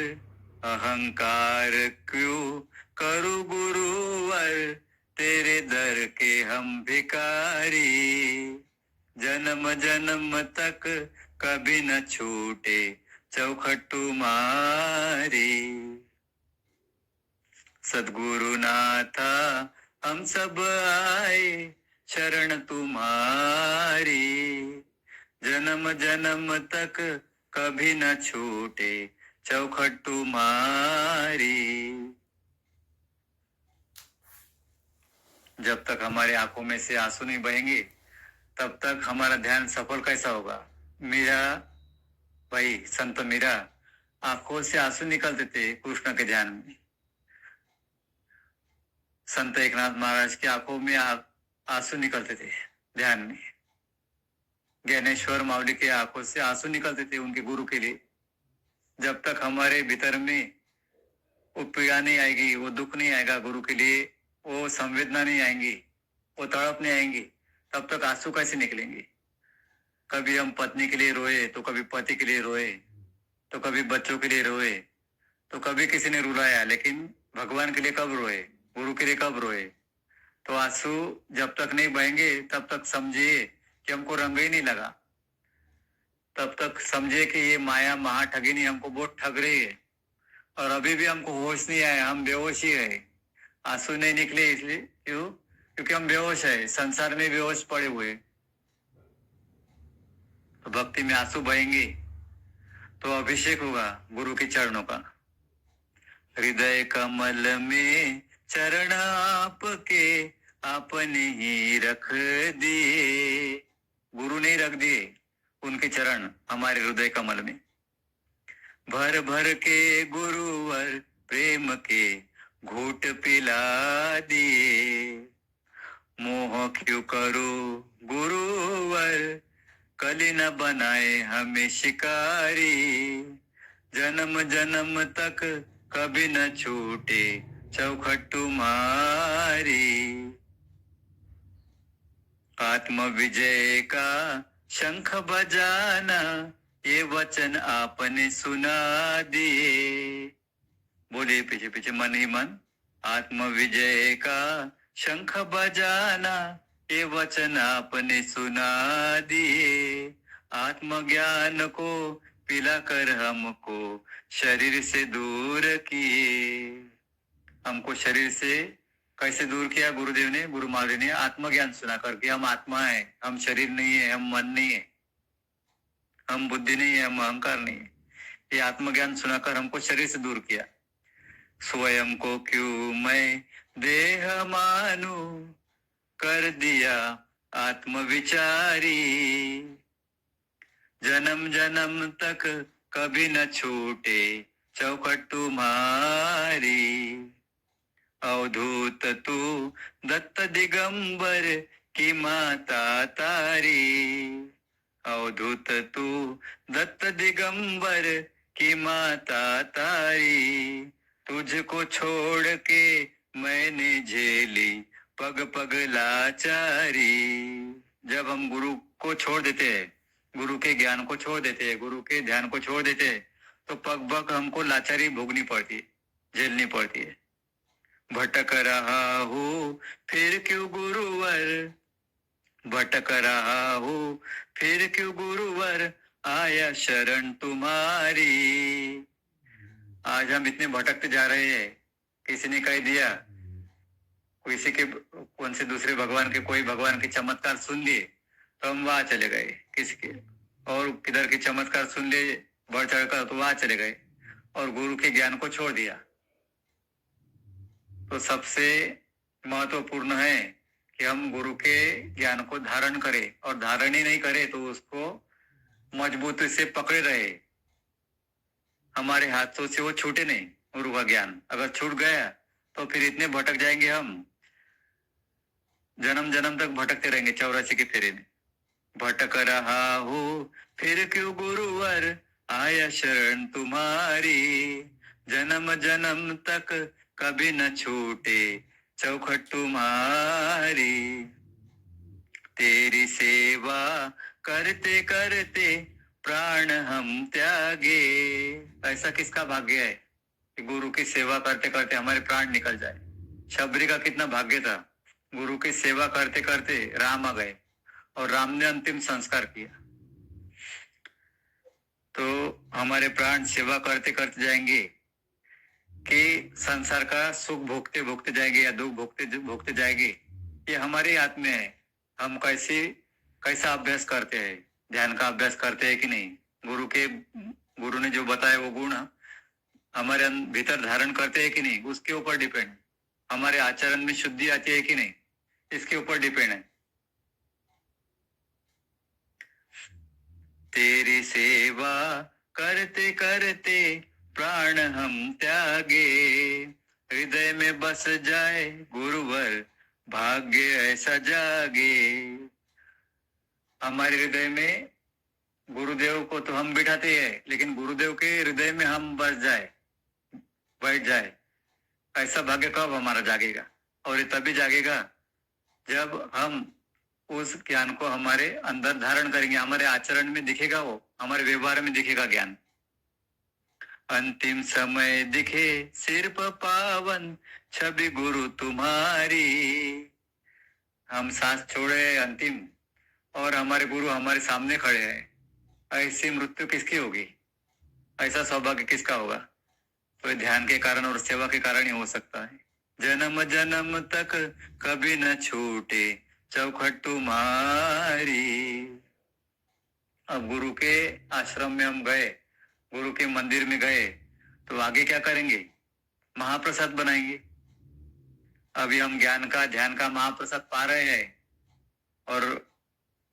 अहंकार क्यों करूं गुरुवर, तेरे दर के हम भिखारी, जन्म जन्म तक कभी न छूटे चौखट तुम्हारी। सद्गुरु नाथा हम सब आए शरण तुम्हारी, जन्म जन्म तक कभी न छूटे चौखट तुम्हारी। जब तक हमारे आंखों में से आंसू नहीं बहेंगे तब तक हमारा ध्यान सफल कैसा होगा। मीरा भाई, संत मीरा, आंखों से आंसू निकलते थे कृष्ण के ध्यान में। संत एकनाथ महाराज की आंखों में आंसू निकलते थे ध्यान में। ज्ञानेश्वर मावली के आंखों से आंसू निकलते थे उनके गुरु के लिए। जब तक हमारे भीतर में वो पीड़ा नहीं आएगी, वो दुख नहीं आएगा गुरु के लिए, वो संवेदना नहीं आएंगी, वो तड़प नहीं आएंगी, तब तक आंसू कैसे निकलेंगे। कभी हम पत्नी के लिए रोए तो कभी पति के लिए रोए, तो कभी बच्चों के लिए रोए, तो कभी किसी ने रुलाया, लेकिन भगवान के लिए कब रोए, गुरु के लिए कब रोए। तो आंसू जब तक नहीं बहेंगे तब तक समझिए कि हमको रंग ही नहीं लगा, तब तक समझिए कि ये माया महा ठगिनी हमको बहुत ठग रही है। और अभी भी हमको होश नहीं आया, हम बेहोश ही रहे। आंसू नहीं निकले इसलिए क्यों? क्योंकि हम बेहोश है, संसार में बेहोश पड़े हुए। तो भक्ति में आंसू बहेंगे तो अभिषेक होगा गुरु के चरणों का। हृदय कमल में चरण आपके आपने ही रख दिए, गुरु ने रख दिए उनके चरण हमारे हृदय कमल में। भर भर के गुरुवर प्रेम के घूट पिला दिए, मोह क्यों करो गुरुवर, कली न बनाए हमें शिकारी, जन्म जन्म तक कभी न छूटे चौखट तुम्हारी। आत्म विजय का शंख बजाना ये वचन आपने सुना दिए। बोलिए पीछे पीछे मन ही मन। आत्म विजय का शंख बजाना ये वचन आपने सुना दिए, आत्मज्ञान को पिलाकर हमको शरीर से दूर किए। हमको शरीर से कैसे दूर किया गुरुदेव ने, गुरु महाराज ने? आत्मज्ञान सुना करके। हम आत्मा है, हम शरीर नहीं है, हम मन नहीं है, हम बुद्धि नहीं है, हम अहंकार नहीं है। ये आत्मज्ञान सुनाकर हमको शरीर से दूर किया। स्वयं को क्यों मैं देह मानू, कर दिया आत्मविचारी, जन्म जन्म तक कभी न छूटे चौखट तुम्हारी। अवधूत तू दत्त दिगंबर की माता तारी, अवधूत तू दत्त दिगंबर की माता तारी, तुझको छोड़ के मैंने झेली पग पग लाचारी। जब हम गुरु को छोड़ देते हैं, गुरु के ज्ञान को छोड़ देते हैं, गुरु के ध्यान को छोड़ देते हैं, तो पग पग हमको लाचारी भोगनी पड़ती है, झेलनी पड़ती है। भटक रहा हूँ फिर क्यों गुरुवर, भटक रहा हूँ फिर क्यों गुरुवर, आया शरण तुम्हारी। आज हम इतने भटकते जा रहे हैं, किसी ने कह दिया, किसी के कौन से दूसरे भगवान के, कोई भगवान के चमत्कार सुन लिए तो हम वहां चले गए, किसी के और किधर के चमत्कार सुन लिए बढ़ चढ़कर तो वहां चले गए और गुरु के ज्ञान को छोड़ दिया। तो सबसे महत्वपूर्ण है कि हम गुरु के ज्ञान को धारण करें, और धारण ही नहीं करें तो उसको मजबूती से पकड़े रहे। हमारे हाथों से वो छूटे नहीं गुरु का ज्ञान। अगर छूट गया तो फिर इतने भटक जाएंगे हम, जन्म जन्म तक भटकते रहेंगे 84 के फेरे में। भटक रहा हूँ फिर क्यों गुरुवर, आया शरण तुम्हारी, जन्म जन्म तक कभी न छूटे चौखट तुम्हारी। तेरी सेवा करते करते प्राण हम त्यागे। ऐसा किसका भाग्य है कि गुरु की सेवा करते करते हमारे प्राण निकल जाए? शबरी का कितना भाग्य था, गुरु की सेवा करते करते राम आ गए और राम ने अंतिम संस्कार किया। तो हमारे प्राण सेवा करते करते जाएंगे कि संसार का सुख भोगते भोगते जाएंगे या दुख भोगते भोगते जाएंगे, ये हमारे हाथ में है। हम कैसा अभ्यास करते हैं, ध्यान का अभ्यास करते हैं कि नहीं, गुरु ने जो बताया वो गुण हमारे भीतर धारण करते हैं कि नहीं, उसके ऊपर डिपेंड। हमारे आचरण में शुद्धि आती है कि नहीं, इसके ऊपर डिपेंड है। तेरी सेवा करते करते प्राण हम त्यागे, हृदय में बस जाए गुरुवर भाग्य ऐसा जागे। हमारे हृदय में गुरुदेव को तो हम बिठाते हैं, लेकिन गुरुदेव के हृदय में हम बस जाए, बैठ जाए, ऐसा भाग्य कब हमारा जागेगा? और ये तभी जागेगा जब हम उस ज्ञान को हमारे अंदर धारण करेंगे। हमारे आचरण में दिखेगा, वो हमारे व्यवहार में दिखेगा ज्ञान। अंतिम समय दिखे सिर पर पावन, छवि गुरु तुम्हारी। हम सांस छोड़े अंतिम और हमारे गुरु हमारे सामने खड़े हैं, ऐसी मृत्यु किसकी होगी? ऐसा सौभाग्य किसका होगा? तो ध्यान के कारण और सेवा के कारण ही हो सकता है। जन्म जन्म तक कभी न छूटे चौखट तुम्हारी। अब गुरु के आश्रम में हम गए, गुरु के मंदिर में गए, तो आगे क्या करेंगे? महाप्रसाद बनाएंगे। अभी हम ज्ञान का ध्यान का महाप्रसाद पा रहे हैं, और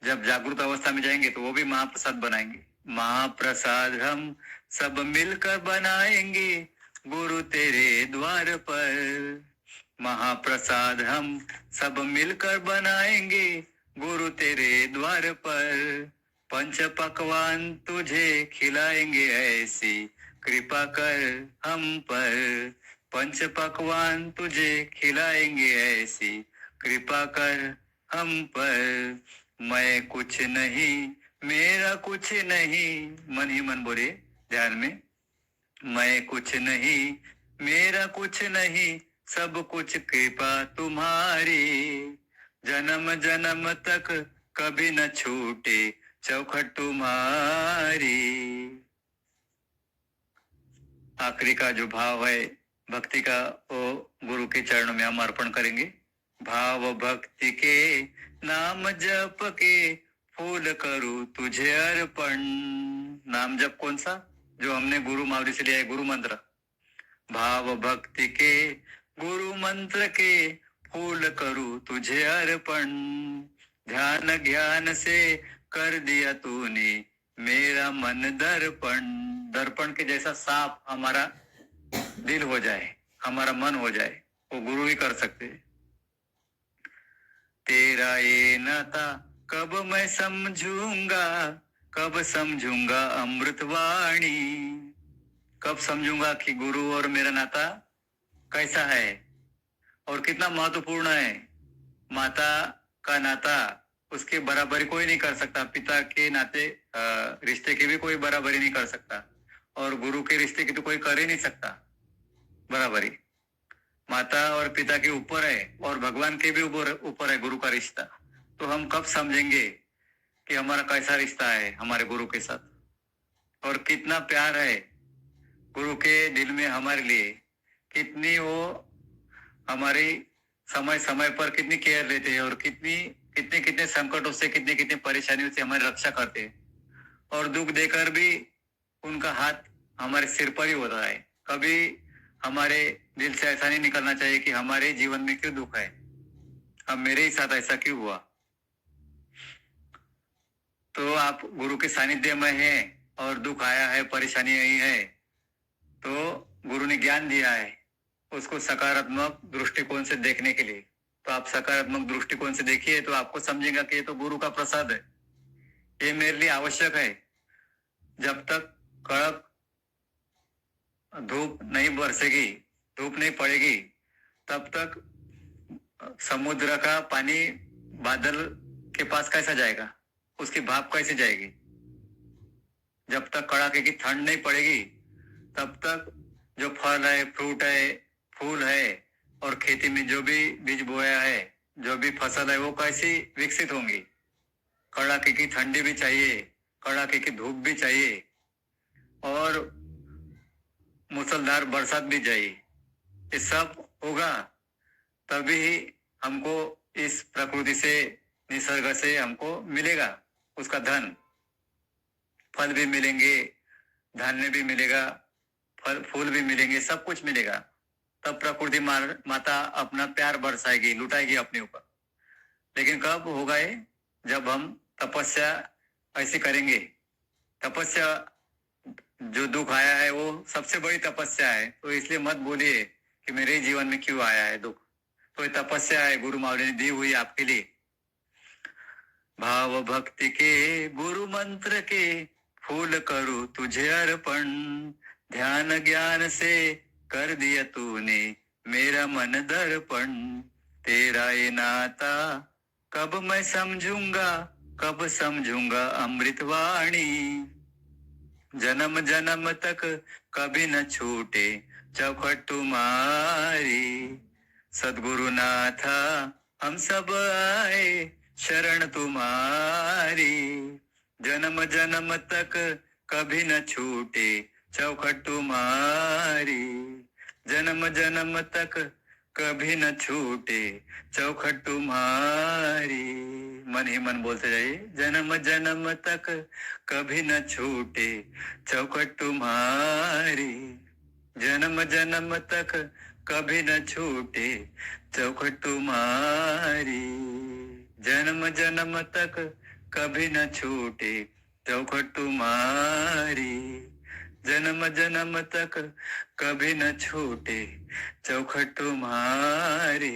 जब जागृत अवस्था में जाएंगे तो वो भी महाप्रसाद बनाएंगे। महाप्रसाद हम सब मिलकर बनाएंगे गुरु तेरे द्वार पर। महाप्रसाद हम सब मिलकर बनाएंगे गुरु तेरे द्वार पर। पंच पकवान तुझे खिलाएंगे ऐसी कृपा कर हम पर। पंच पकवान तुझे खिलाएंगे ऐसी कृपा कर हम पर। मैं कुछ नहीं मेरा कुछ नहीं, मन ही मन बोले ध्यान में, मैं कुछ नहीं मेरा कुछ नहीं, सब कुछ कृपा तुम्हारी। जन्म जन्म तक कभी न छूटे चौखट तुम्हारी। आखिरी का जो भाव है भक्ति का, वो गुरु के चरणों में हम अर्पण करेंगे। भाव भक्ति के नाम जप के फूल करूं तुझे अर्पण। नाम जप कौन सा? जो हमने गुरु मावली से लिया है, गुरु मंत्र। भाव भक्ति के गुरु मंत्र के फूल करूं तुझे अर्पण। ध्यान ज्ञान से कर दिया तूने मेरा मन दर्पण। दर्पण के जैसा साफ हमारा दिल हो जाए, हमारा मन हो जाए, वो गुरु ही कर सकते हैं। तेरा ये नाता कब मैं समझूंगा, कब समझूंगा अमृतवाणी। कब समझूंगा कि गुरु और मेरा नाता कैसा है और कितना महत्वपूर्ण है। माता का नाता उसके बराबरी कोई नहीं कर सकता, पिता के नाते रिश्ते की भी कोई बराबरी नहीं कर सकता, और गुरु के रिश्ते की तो कोई कर ही नहीं सकता बराबरी। माता और पिता के ऊपर है और भगवान के भी ऊपर है गुरु का रिश्ता। तो हम कब समझेंगे कि हमारा कैसा रिश्ता है हमारे गुरु के साथ, और कितना प्यार है गुरु के दिल में हमारे लिए, कितनी वो हमारी समय समय पर कितनी केयर लेते हैं, और कितने कितने संकटों से, कितने कितने परेशानियों से हमारी रक्षा करते हैं। और दुख देकर भी उनका हाथ हमारे सिर पर ही होता है। कभी हमारे दिल से ऐसा नहीं निकलना चाहिए कि हमारे जीवन में क्यों दुख है, अब मेरे ही साथ ऐसा क्यों हुआ। तो आप गुरु के सानिध्य में हैं और दुख आया है, परेशानी आई है, तो गुरु ने ज्ञान दिया है उसको सकारात्मक दृष्टिकोण से देखने के लिए। तो आप सकारात्मक दृष्टिकोण से देखिए तो आपको समझेगा कि ये तो गुरु का प्रसाद है, ये मेरे लिए आवश्यक है। जब तक कड़क धूप नहीं बरसेगी, धूप नहीं पड़ेगी, तब तक समुद्र का पानी बादल के पास कैसा जाएगा, उसकी भाप कैसे जाएगी। जब तक कड़ाके की ठंड नहीं पड़ेगी तब तक जो फल है, फ्रूट है, फूल है, और खेती में जो भी बीज बोया है, जो भी फसल है वो कैसी विकसित होंगी। कड़ाके की ठंडी भी चाहिए, कड़ाके की धूप भी चाहिए और मूसलाधार बरसात भी चाहिए। ये सब होगा तभी हमको इस प्रकृति से, निसर्ग से हमको मिलेगा उसका धन। फल भी मिलेंगे, धान्य भी मिलेगा, फल फूल भी मिलेंगे, सब कुछ मिलेगा। तब प्रकृति माता अपना प्यार बरसाएगी, लुटाएगी अपने ऊपर। लेकिन कब होगा ये? जब हम तपस्या ऐसी करेंगे। तपस्या, जो दुख आया है वो सबसे बड़ी तपस्या है, तो इसलिए मत बोलिए कि मेरे जीवन में क्यों आया है दुख। तो ये तपस्या है, गुरु मावली ने दी हुई आपके लिए। भाव भक्ति के गुरु मंत्र के फूल करूं तुझे अर्पण, ध्यान ज्ञान से कर दिया तूने मेरा मन दर्पण। तेरा ये नाता कब मैं समझूंगा, कब समझूंगा अमृतवाणी। जन्म जन्म तक कभी न छूटे चौखट तुम्हारी। सदगुरु नाथा हम सब आए शरण तुम्हारी। जन्म जन्म तक कभी न छूटे चौखट तुम्हारी। जन्म जन्म तक कभी न छूटे चौखट तुम्हारी। मन ही मन बोलते जाइए, जन्म जन्म तक कभी न छूटे चौखट तुम्हारी। जन्म जन्म तक कभी न छूटे चौखट तुम्हारी। जन्म जन्म तक कभी न छूटे चौखट तुम्हारी। जन्म जन्म तक कभी न छूटे चौखट तुम्हारी।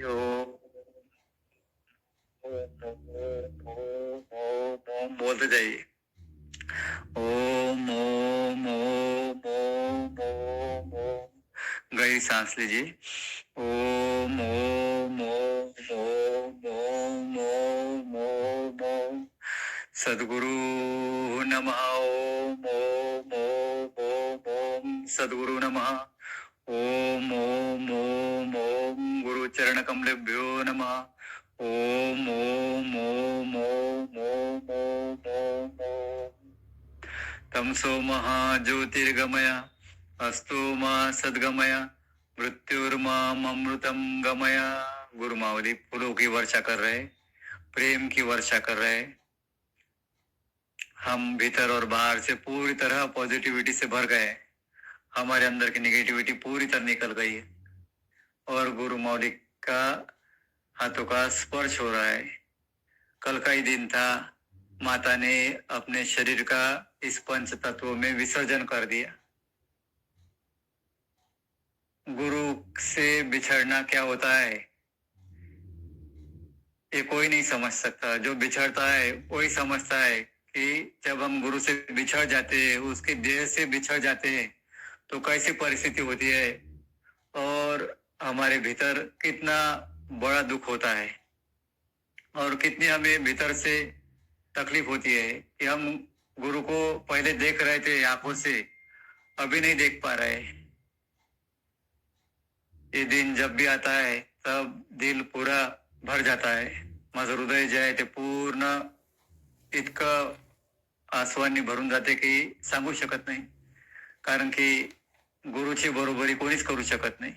ओम बोलते जाइए। ओम ओम ओम ओम ओम ओम। गहरी सांस लीजिए। ओम ओम ओम ओम ओम ओम ओम ओम। सद्गुरु नमः। ओम ओम ओम ओम ओम। सद्गुरु नमः। ओम ओम ओम ओम। गुरु चरण कमलेभ्यो नमः। ओम ओम ओम ओम ओम ओम ओम ओम। तमसो महाज्योतिर्गमय अस्तु मा सद्गमय मृत्युर्माम अमृतम गमय। गुरु मावली फूलों की वर्षा कर रहे, प्रेम की वर्षा कर रहे। हम भीतर और बाहर से पूरी तरह पॉजिटिविटी से भर गए। हमारे अंदर की नेगेटिविटी पूरी तरह निकल गई है और गुरु मौली का हाथों का स्पर्श हो रहा है। कल का ही दिन था, माता ने अपने शरीर का इस पंच तत्वों में विसर्जन कर दिया। गुरु से बिछड़ना क्या होता है ये कोई नहीं समझ सकता। जो बिछड़ता है वही समझता है कि जब हम गुरु से बिछड़ जाते हैं, उसके देह से बिछड़ जाते हैं, तो कैसी परिस्थिति होती है और हमारे भीतर कितना बड़ा दुख होता है और कितनी हमें भीतर से तकलीफ होती है कि हम गुरु को पहले देख रहे थे आंखों से, अभी नहीं देख पा रहे। ये दिन जब भी आता है तब दिल पूरा भर जाता है. माझं हृदय जे आहे ते पूर्ण इतकं आसवांनी भरून जाते की सांगू शकत नाही. कारण की गुरुची बरोबरी कोणीच करू शकत नाही.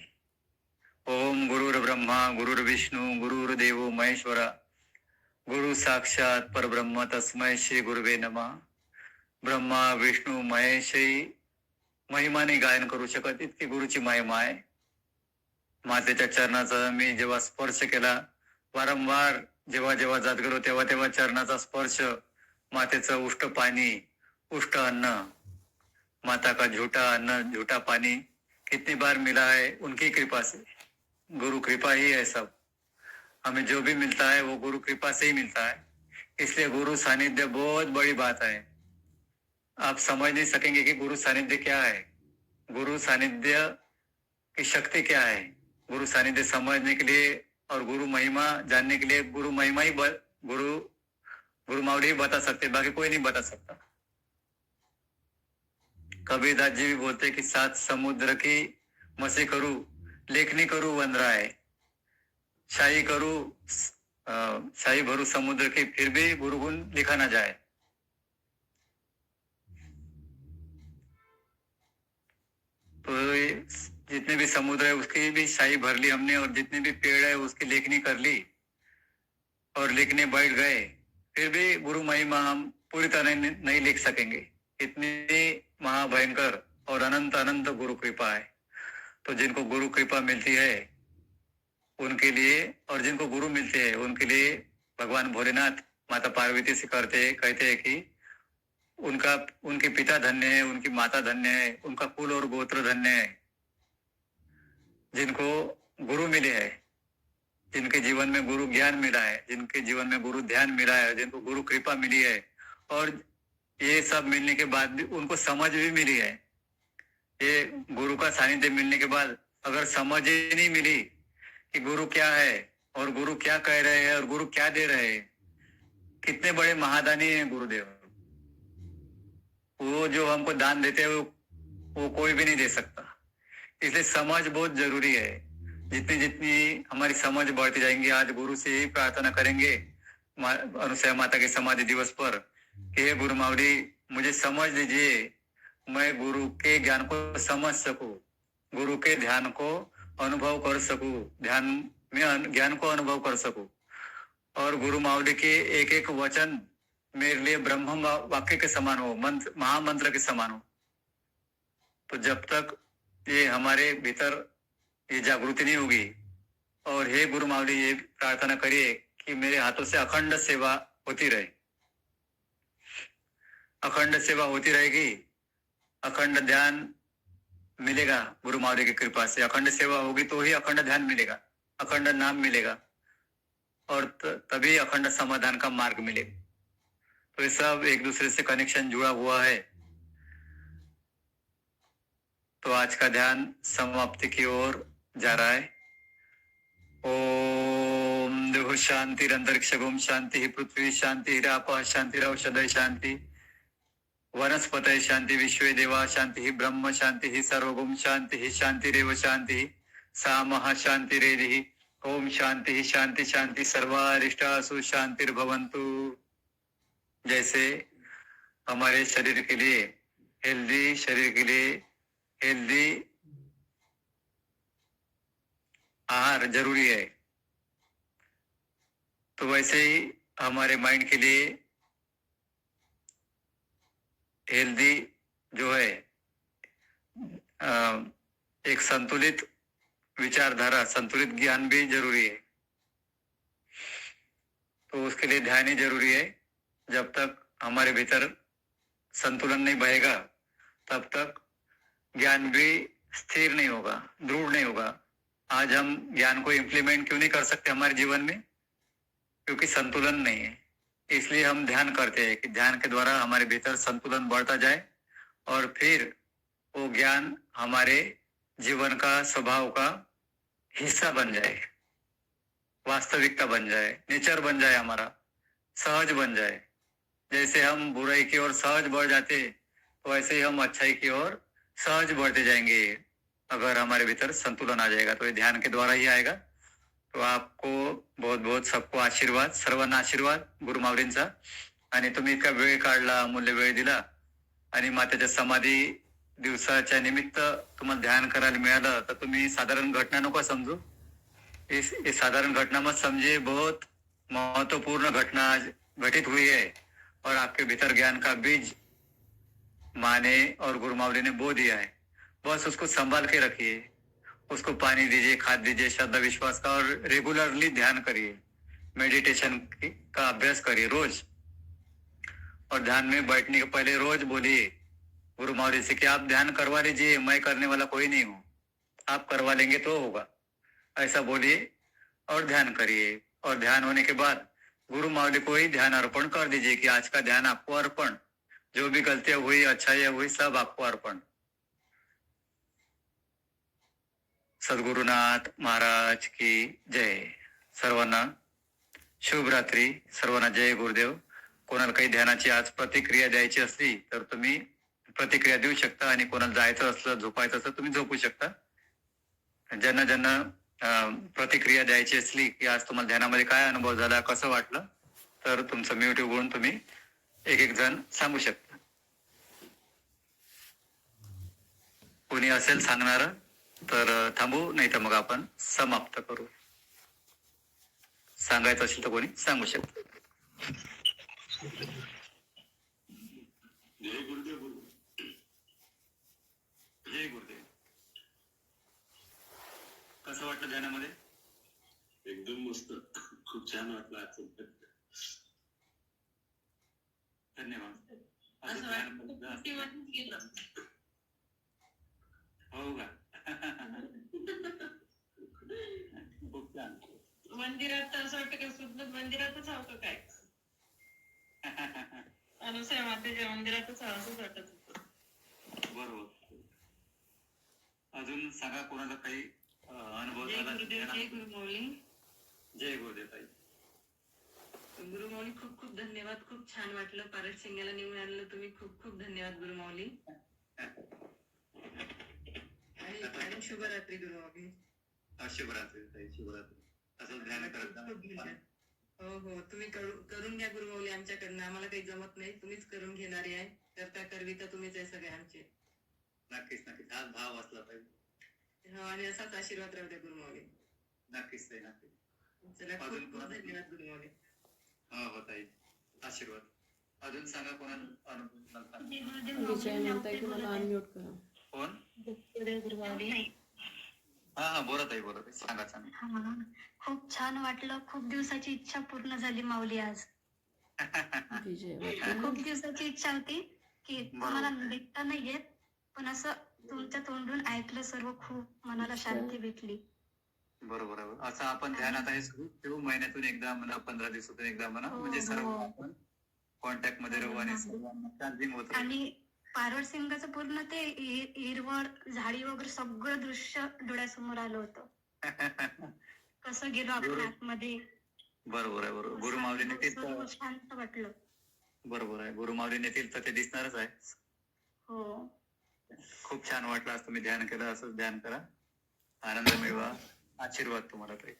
ओम गुरुर ब्रह्मा गुरुर विष्णू गुरुर्देव महेश्वरा गुरु साक्षात परब्रह्म तस्मै श्री गुरुवे नमः. ब्रह्मा विष्णू महेश महिमाने गायन करू शकत इतकी गुरुची महिमा आहे. मातेच्या चरणाचा मी जेव्हा स्पर्श केला, वारंवार जेव्हा जेव्हा जात गेलो तेव्हा तेव्हा चरणाचा स्पर्श, मातेचं उष्ट पाणी उष्ट अन्न, माता का झूठा अन्न झूठा पानी कितनी बार मिला है उनकी कृपा से. गुरु कृपा ही है सब. हमें जो भी मिलता है वो गुरु कृपा से ही मिलता है. इसलिए गुरु सानिध्य बहुत बड़ी बात है. आप समझ नहीं सकेंगे कि गुरु सानिध्य क्या है, गुरु सानिध्य की शक्ति क्या है. गुरु सानिध्य समझने के लिए और गुरु महिमा जानने के लिए गुरु महिमा ही गुरु मावली ही बता सकते, बाकी कोई नहीं बता सकता. कबीरदास जी भी बोलते कि 7 समुद्र की मछली करूं लेखनी करूं वन रहा है. शाही करूं शाही भरू समुद्र की, फिर भी गुरु गुण लिखा ना जाए। तो ये जितने भी समुद्र है उसकी भी शाही भर ली हमने, और जितने भी पेड़ है उसकी लेखनी कर ली और लिखने बैठ गए, फिर भी गुरु महिमा हम पूरी तरह नहीं लिख सकेंगे। इतनी महाभयंकर और अनंत अनंत गुरु कृपा है। तो जिनको गुरु कृपा मिलती है उनके लिए, और जिनको गुरु मिलते हैं उनके लिए भगवान भोलेनाथ माता पार्वती से कहते हैं कि उनका उनके पिता धन्य है, उनकी माता धन्य है, उनका कुल और गोत्र धन्य है, जिनको गुरु मिले है, जिनके जीवन में गुरु ज्ञान मिला है, जिनके जीवन में गुरु ध्यान मिला है, जिनको गुरु कृपा मिली है, और ये सब मिलने के बाद भी उनको समझ भी मिली है। ये गुरु का सानिध्य मिलने के बाद अगर समझ ही नहीं मिली कि गुरु क्या है और गुरु क्या कह रहे हैं और गुरु क्या दे रहे हैं, कितने बड़े महादानी हैं गुरुदेव। वो जो हमको दान देते हैं वो कोई भी नहीं दे सकता। इसलिए समझ बहुत जरूरी है। जितनी जितनी हमारी समझ बढ़ती जाएंगी, आज गुरु से ही प्रार्थना करेंगे अनुसया माता के समाधि दिवस पर कि हे गुरु मावली मुझे समझ दीजिए, मैं गुरु के ज्ञान को समझ सकूं, गुरु के ध्यान को अनुभव कर सकूं, ध्यान में ज्ञान को अनुभव कर सकूं, और गुरु मावली के एक एक वचन मेरे लिए ब्रह्म वाक्य के समान हो, मंत्र महामंत्र के समान हो। तो जब तक ये हमारे भीतर ये जागृति नहीं होगी, और हे गुरु मावली ये प्रार्थना करिए कि मेरे हाथों से अखंड सेवा होती रहे, अखंड सेवा होती रहेगी, अखंड ध्यान मिलेगा गुरु मावली की कृपा से। अखंड सेवा होगी तो ही अखंड ध्यान मिलेगा, अखंड नाम मिलेगा, और तभी अखंड समाधान का मार्ग मिलेगा। तो ये सब एक दूसरे से कनेक्शन जुड़ा हुआ है। तो आज का ध्यान समाप्ति की ओर जा रहा है। ओम देव शांति, अंतरिक्ष गुम शांति, पृथ्वी शांति, रापः शांति, औषधय शांति, वनस्पतय शांति, विश्वे देवा शांति, ब्रह्म शांति, सर्वगुम शांति, शांतिरेव शांति, सामः शांतिरेधि। ओम शांति शांति शांति, सर्वारिष्टासु शांतिर्भवन्तु। जैसे हमारे शरीर के लिए हेल्दी, शरीर के लिए हेल्दी आहार जरूरी है, तो वैसे ही हमारे माइंड के लिए हेल्दी जो है एक संतुलित विचारधारा, संतुलित ज्ञान भी जरूरी है। तो उसके लिए ध्यान ही जरूरी है। जब तक हमारे भीतर संतुलन नहीं बहेगा तब तक ज्ञान भी स्थिर नहीं होगा, दृढ़ नहीं होगा। आज हम ज्ञान को इम्प्लीमेंट क्यों नहीं कर सकते हमारे जीवन में? क्योंकि संतुलन नहीं है। इसलिए हम ध्यान करते हैं कि ध्यान के द्वारा हमारे भीतर संतुलन बढ़ता जाए, और फिर वो ज्ञान हमारे जीवन का, स्वभाव का हिस्सा बन जाए, वास्तविकता बन जाए, नेचर बन जाए, हमारा सहज बन जाए। जैसे हम बुराई की ओर सहज बढ़ जाते, तो वैसे ही हम अच्छाई की ओर सहज बढ़ते जाएंगे। अगर हमारे भीतर संतुलन आ जाएगा तो ये ध्यान के द्वारा ही आएगा। तो आपको बहुत बहुत सबको आशीर्वाद, सर्वांना आशीर्वाद गुरु मावलींचा। आणि तुम्ही इतका वेळ काढला, अमूल्य वेळ दिला, आणि मातेच्या समाधी दिवसाच्या निमित्त तुम्हाला ध्यान करायला मिळालं, तर तुम्ही साधारण घटना नको समजू। इस साधारण घटना मत समझिए, बहुत महत्वपूर्ण घटना आज घटित हुई है, और आपके भीतर ज्ञान का बीज माँ ने और गुरु मावली ने बो दिया है। बस उसको संभाल के रखिए, उसको पानी दीजिए, खाद दीजिए, श्रद्धा विश्वास का, और रेगुलरली ध्यान करिए, मेडिटेशन का अभ्यास करिए रोज। और ध्यान में बैठने के पहले रोज बोलिए गुरु मावली से कि आप ध्यान करवा लीजिए, मैं करने वाला कोई नहीं हूँ, आप करवा लेंगे तो होगा, ऐसा बोलिए और ध्यान करिए। और ध्यान होने के बाद गुरु मावली को ही ध्यान अर्पण कर दीजिए कि आज का ध्यान आपको अर्पण, जो भी गलतियां हुई, अच्छाइयां हुई, सब आपको अर्पण। सद्गुरुनाथ महाराज की जय। सर्वांना शुभ रात्री, सर्वांना जय गुरुदेव। कोणाला काही ध्यानाची आज प्रतिक्रिया द्यायची असली तर तुम्ही प्रतिक्रिया देऊ शकता, आणि कोणाला जायचं असलं, झोपायचं असलं, तुम्ही झोपू शकता। ज्यांना ज्यांना प्रतिक्रिया द्यायची असली की आज तुम्हाला ध्यानामध्ये काय अनुभव झाला, कसं वाटलं, तर तुमचं म्यूट उघडून तुम्ही एक एक जण सांगू शकता. कोणी असेल सांगणार तर थांबू, नाही तर मग आपण समाप्त करू. सांगायचं असेल तर कोणी सांगू शकतो. जय गुरुदेव. गुरु जय गुरुदेव. कसं वाटलं ध्यानामध्ये? एकदम मस्त, खूप छान वाटलं आजचं. धन्यवाद. हो का? खूप छान. मंदिरात असं वाटतं का सुद्धा मंदिरातच आहो का काय? अनुसया मातेच्या मंदिरातच आहो असंच वाटत होतं. बरोबर. अजून सांगा कोणाचा काही अनुभव जय झाला? गुरुदेव, जय गुरुमौली. जय गुरुदेव ताई. गुरुमौली खूप खूप धन्यवाद. खूप छान वाटलं. पारस सिंगाला निवडून आणलं तुम्ही. खूप खूप धन्यवाद गुरुमौली. आणि शुभरात्री गुरुमौली. शिवरात्री ताई, शिवरात्री. असं ध्यान करत जा. हो हो, तुम्ही करून घ्या गुरुमौली आमच्याकडनं. आम्हाला काही जमत नाही, तुम्हीच करून घेणारे आहे. करता करविता तुम्हीच आहे सगळे आमचे. नक्कीच नक्कीच. हाच भाव असला पाहिजे. हो, आणि असाच आशीर्वाद राहू द्या गुरुमौली. नक्कीच ताई, नक्कीच. चला, खूप खूप धन्यवाद गुरुमौली. हो हो ताई, आशीर्वाद. अजून सांगा कोणाला अनुभव? विजय म्हणताय की मला अनम्यूट करा. कोण? गुरुमौली. हा हा, बोला ताई, बोला ताई. सांगा सांगा. खूप छान वाटलं. खूप दिवसाची इच्छा पूर्ण झाली माऊली आज. विजय वाटलं. खूप दिवसाची इच्छा होती की मला भेटता नाही येत, पण असं तुमच्या तोंडून ऐकलं सर्व. खूप मनाला शांती भेटली. बरोबर आहे. असं आपण ध्यानात आहे सुरू ठेवू, महिन्यातून एकदा म्हणा, 15 दिवसातून एकदा म्हणा, म्हणजे सर्व आपण कॉन्टॅक्ट मध्ये राहू आणि चार्जिंग होत राहू. आणि पारवड सिंगाचं पूर्ण ते हिरवळ, झाडी वगैरे सगळं दृश्य डोळ्यासमोर आलं होतं. कसं गेलो आपण आतमध्ये. बरोबर आहे, बरोबर. गुरुमावली नेतील तर शांत वाटलं. बरोबर आहे. गुरुमावली नेतील तर ते दिसणारच आहे. हो, खूप छान वाटलं. आज तुम्ही ध्यान केलं, असंच ध्यान करा, आनंद मिळवा. आशीर्वाद तुम्हाला ताई.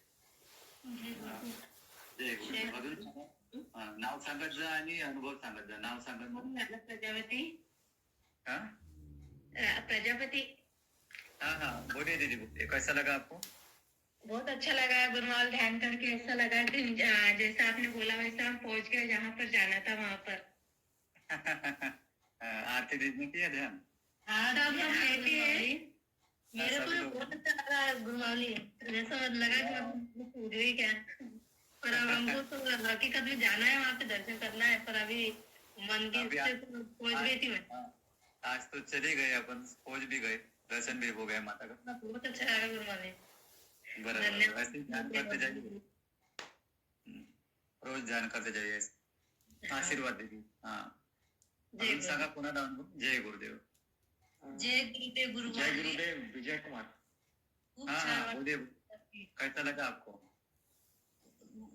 जय गुरुदेव. अजून नाव सांगत जा आणि अनुभव सांगत जा. नाव सांगत जा. प्रजापती. हाँ प्रजापति. हाँ हाँ, बोलिए दीदी, बोलिए. कैसा लगा आपको? बहुत अच्छा लगा गुरुमौल, ध्यान करके ऐसा लगा कि जैसा आपने बोला वैसा हम पहुंच गए जहाँ पर जाना था वहाँ पर. आरती दीदी ने किया ध्यान? हाँ, मेरे को बहुत अच्छा लगा गुरुमौली. जैसा लगा कि हम पूछ गए क्या, पर अब हमको तो हकीकत में जाना है, वहाँ पे दर्शन करना है, पर अभी मंदिर से पहुंच गई थी मैं. आज तो चले गए अपन, पहुंच भी गए, दर्शन भी हो गया माता का. बहुत अच्छा लगा गुरुमौली. बराबर. वैसे ध्यान करते जाइए, रोज ध्यान करते जाइए. आशीर्वाद दीदी. हाँ, अजून सांगा कोणाला अनुभव? जय गुरुदेव. जय गुरुदेव. जय गुरुमौली गुरुदेव. विजय कुमार. खूप हाँ छान हाँ, बोलिए. कैसा लगा आपको?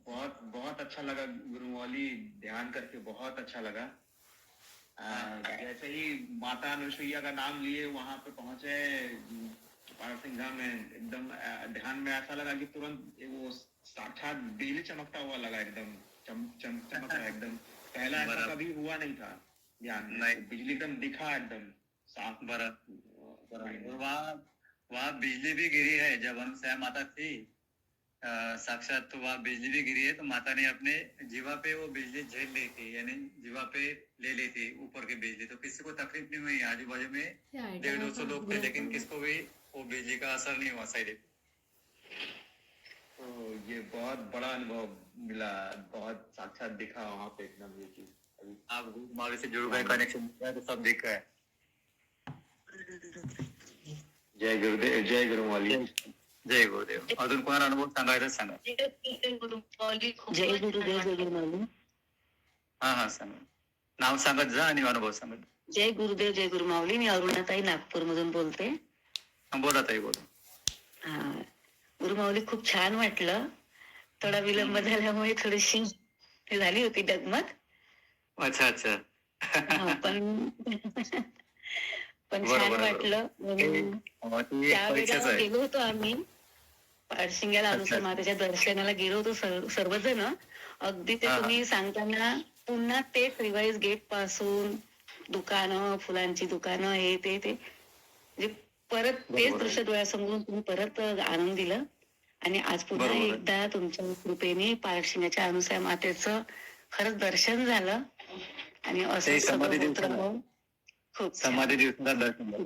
बहुत बहुत अच्छा लगा गुरुमौली, ध्यान करके बहुत अच्छा लगा. जैसे ही माता अनुसुईया का नाम लिए वहां पे पहुंचे पारसिंगा में, एकदम ध्यान में ऐसा लगा कि तुरंत वो साक्षात बिजली चमकता हुआ लगा. एकदम चमक रहा एकदम. पहला ऐसा कभी हुआ नहीं था ध्यान में. बिजली एकदम दिखा, एकदम साफ. बराबर. वहाँ बिजली भी गिरी है. जब अनुसुईया माता थी साक्षात, तो वहाँ बिजली भी गिरी है, तो माता ने अपने जीवा पे वो बिजली झेल ली थी, यानी जीवा पे ले ली थी ऊपर की बिजली. तो किसी को तकलीफ नहीं हुई. आजू बाजू में 150-200 लोग थे, लेकिन किसको भी वो बिजली का असर नहीं हुआ साइड. तो ये बहुत बड़ा अनुभव मिला, बहुत साक्षात दिखा वहाँ पे एकदम ये चीज. आप गुरुमावली से जुड़ गए, कनेक्शन तो सब दिख रहा है. जय गुरुदेव. जय गुरुमौली. जय गुरुदेव. अजून कोणाला अनुभव सांगायचा सांगा. जय गुरुमौली. जय गुरुदेव. जय गुरुमौली. हा हा, सांगा. नाव सांगत जा आणि अनुभव सांगत. जय गुरुदेव. जय गुरुमावली. मी अरुणाताई नागपूर मधून बोलते. बोला ताई, बोला. हा, गुरुमावली खूप छान वाटलं. थोडा विलंब झाल्यामुळे थोडीशी झाली होती डगमग. अच्छा अच्छा. पण छान बरोबर, वाटलं. त्यावेळेला गेलो होतो आम्ही. पारशिंग्याला अनुसूया मातेच्या दर्शनाला गेलो होतो सर्वजण. अगदी ते हा, हा. तुम्ही सांगताना पुन्हा तेच रिवाईज गेट पासून दुकानं, फुलांची दुकानं, हे ते म्हणजे परत तेच बरोबर दृश्य आहे. डोळ्यासमोरून तुम्ही परत आणून दिलं. आणि आज पुन्हा बरोबर आहे. एकदा तुमच्या कृपेने पारशिंग्याच्या अनुसूया मातेचं खरंच दर्शन झालं. आणि असं ते सगळं समाधी होत दिवसाला राहावं. खूप छान. समाधी दिवसाला दर्शन झालं.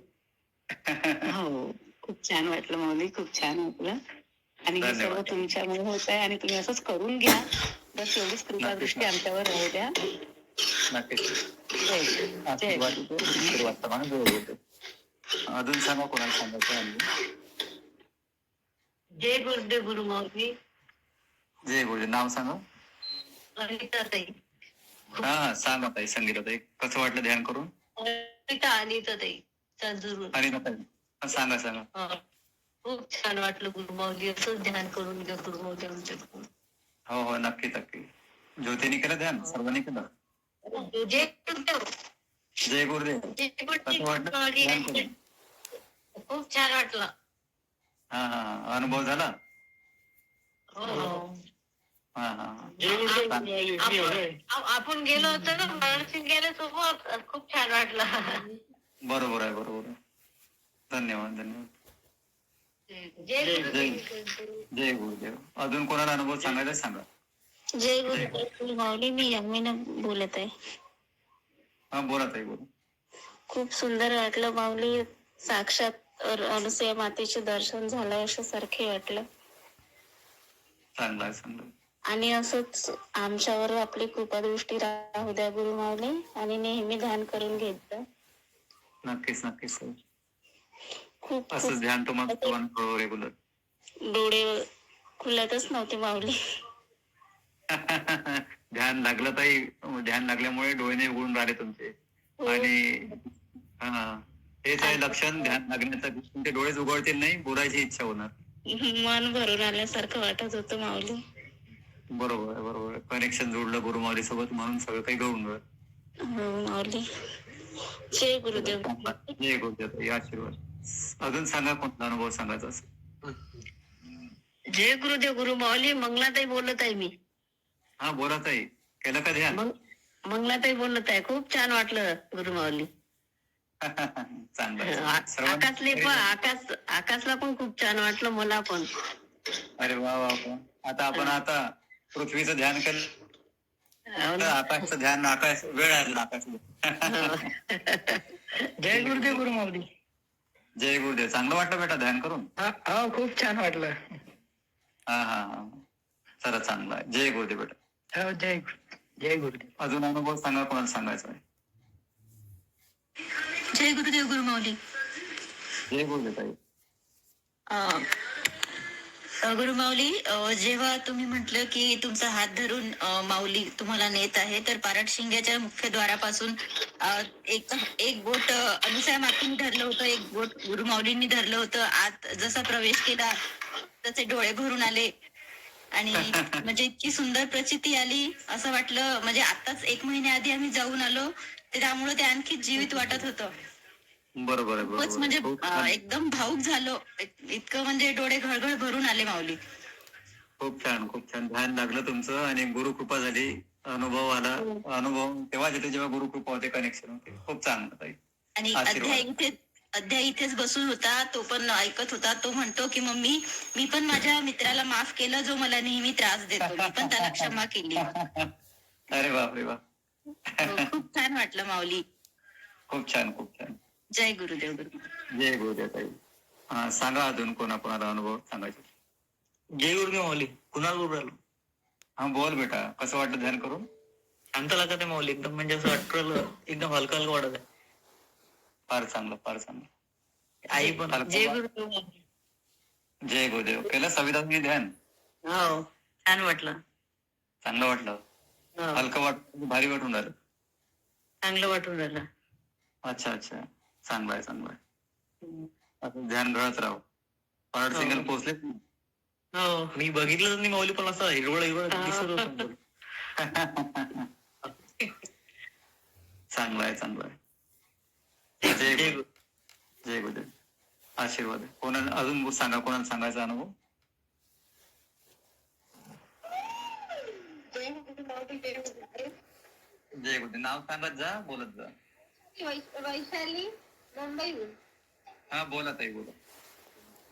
हो, खूप छान वाटलं माऊली, खूप छान वाटलं. आणि हे सर्व धन्यवाद. तुमच्यामुळे होत आहे आणि तुम्ही असंच करून घ्या. बस एवढीच कृपा नक्कीच दृष्टी आमच्यावर राहू द्या. नक्कीच. जय जय आशीर्वाद देतो, आशीर्वाद प्रमाणे जोड देतो. अजून सांगा कोणाला सांगायचं आहे? जय गुरुदेव गुरु माऊली. जय गुरुदेव. नाव सांगा. अनिताताई. हा सांगा ताई, संगीता ताई, कसं वाटलं ध्यान करून? अनिताताई चांदूर. आणि सांगा सांगा. खूप छान वाटलं गुरुमाऊली. असंच ध्यान करून घ्या गुरुमाऊली आमच्याकडून. हो हो, नक्की नक्की. ज्योतीने केलं ध्यान, सर्वांनी केलं. जय गुरुदेव. जय गुरुदेव. कसं वाटलं ध्यान करून? खूप छान वाटलं. हा हा हा. अनुभव झाला? हो. हा हा हा. आपण गेलो होतो ना पारशिंग्याला सोबत. खूप छान वाटलं. बरोबर आहे, बरोबर आहे. धन्यवाद धन्यवाद. जय जय गुरुदेव. जय गुरुदेव. अजून कोणाला अनुभव सांगायचा सांगा. जय गुरुदेव माऊली. मी यमिना बोलत आहे. हा बोला ताई, बोला. खूप सुंदर वाटलं माऊली. साक्षात अनुसूया मातेचे दर्शन झालं असं सारखे वाटलं. चांगलं आहे, चांगलं आहे. आणि असंच आमच्यावर आपली कृपादृष्टी राहू द्या गुरु माऊली. आणि नेहमी ध्यान करून घेत जा. नक्कीच नक्कीच. खूप असं खूप ध्यान तुम्हाला सर्वांना कळव रेग्युलर. डोळे खुलतच नव्हते माऊली. ध्यान लागलं ताई, ध्यान लागल्यामुळे डोळे नाही उघडून राहिले तुमचे. आणि हा, हेच आहे लक्षण ध्यान लागण्याचं. तुमचे डोळेच उघडतील नाही, बोलायची इच्छा होणार. मन भरून आल्यासारखं वाटत होतं माऊली. बरोबर आहे, बरोबर आहे. कनेक्शन जोडलं गुरुमावली सोबत म्हणून सगळं काही घडून गळ. हो माऊली. जय गुरुदेव. जय गुरुदेव ताई, आशीर्वाद. अजून सांगा कोणता अनुभव सांगायचा असेल. जय गुरुदेव गुरु माऊली. मंगलाताई बोलत आहे मी. हा बोला ताई, केलं का ध्यान? मंगलाताई बोलत आहे. खूप छान वाटलं गुरु माऊली. चांगलं आहे. आकाशले पण आकाशला पण खूप छान वाटलं. मला पण. अरे वा वा वा. आता पृथ्वीचं ध्यान केलं, आकाशचं ध्यान. आकाश वेळ आहे आकाश. जय गुरुदेव गुरु माऊली. जय गुरुदेव. चांगलं वाटलं बेटा ध्यान करून? हो खूप छान वाटलं. हा हा हा. चला चांगलं आहे. जय गुरुदेव बेटा. हो जय गुरुदेव. अजून अनुभव सांगा कोणाला सांगायचा आहे. जय गुरुदेव गुरु माऊली. जय गुरुदेव ताई. गुरु माऊली, जेव्हा तुम्ही म्हटलं की तुमचा हात धरून माऊली तुम्हाला नेत आहे, तर पारटशिंग्याच्या मुख्य द्वारापासून एक बोट अनुसूया मातेने धरलं होतं, एक बोट गुरु माऊलींनी धरलं होतं. आत जसा प्रवेश केला तसे डोळे भरून आले आणि म्हणजे इतकी सुंदर प्रचिती आली. असं वाटलं म्हणजे आताच 1 महिन्याआधी आम्ही जाऊन आलो, त्यामुळे ते आणखी जीवित वाटत होतं. बरोबर आहे, खूपच बरोबर म्हणजे आहे. खूप छान, एकदम भावुक झालो. इतकं म्हणजे डोळे घळघळ भरून आले माऊली. खूप छान, खूप छान. ध्यान लागलं तुमचं आणि गुरुकृपा झाली. अनुभव आला. अनुभव तेव्हाच येते जेव्हा गुरुकृपा होते, कनेक्शन होते. खूप चांगलं ताई. आणि अध्याय इथेच बसून होता. तो पण ऐकत होता. तो म्हणतो की मम्मी, मी पण माझ्या मित्राला माफ केलं जो मला नेहमी त्रास देतो. मी पण त्याला क्षमा केली. अरे बापरे बाप. खूप छान वाटलं माऊली. खूप छान, खूप छान. जय गुरुदेव गुरु. जय गुरुदेव ताई. हा सांगा अजून कोणाला अनुभव सांगायचे. जय गुरुदेव माऊली. कुणाल बोलू राहिलो. हा बोल बेटा, कसं वाटलं ध्यान करून? शांत लागत आहे माऊली. एकदम म्हणजे असं वाटलं, एकदम हलका हलका वाटत आहे. फार चांगलं, फार चांगलं. आई पण. जय गुरुदेव. जय गुरुदेव. केलं संविधान ध्यान? हो छान वाटलं. चांगलं वाटलं. हलकं भारी वाटून राहिलं. चांगलं वाटून राहिलं. अच्छा अच्छा. चांगलं आहे, चांगलं आहे. असं ध्यान घडत राहू. पारड सिंगल पोहोचले. हो मी बघितलं नाही माऊली, पण असं हिरवळ हिरवळ दिसत होतं. चांगलं आहे, चांगलं आहे. जय गुरुदेव. आशीर्वाद. कोणाला अजून सांगा, कोणाला सांगायचा अनुभव? जय गुरुमाऊली, जय गुरुमाऊली. जय गुरुदेव. नाव सांगत जा, बोलत जा. वैशाली, मुंबईहून. हा बोला ताई, बोला.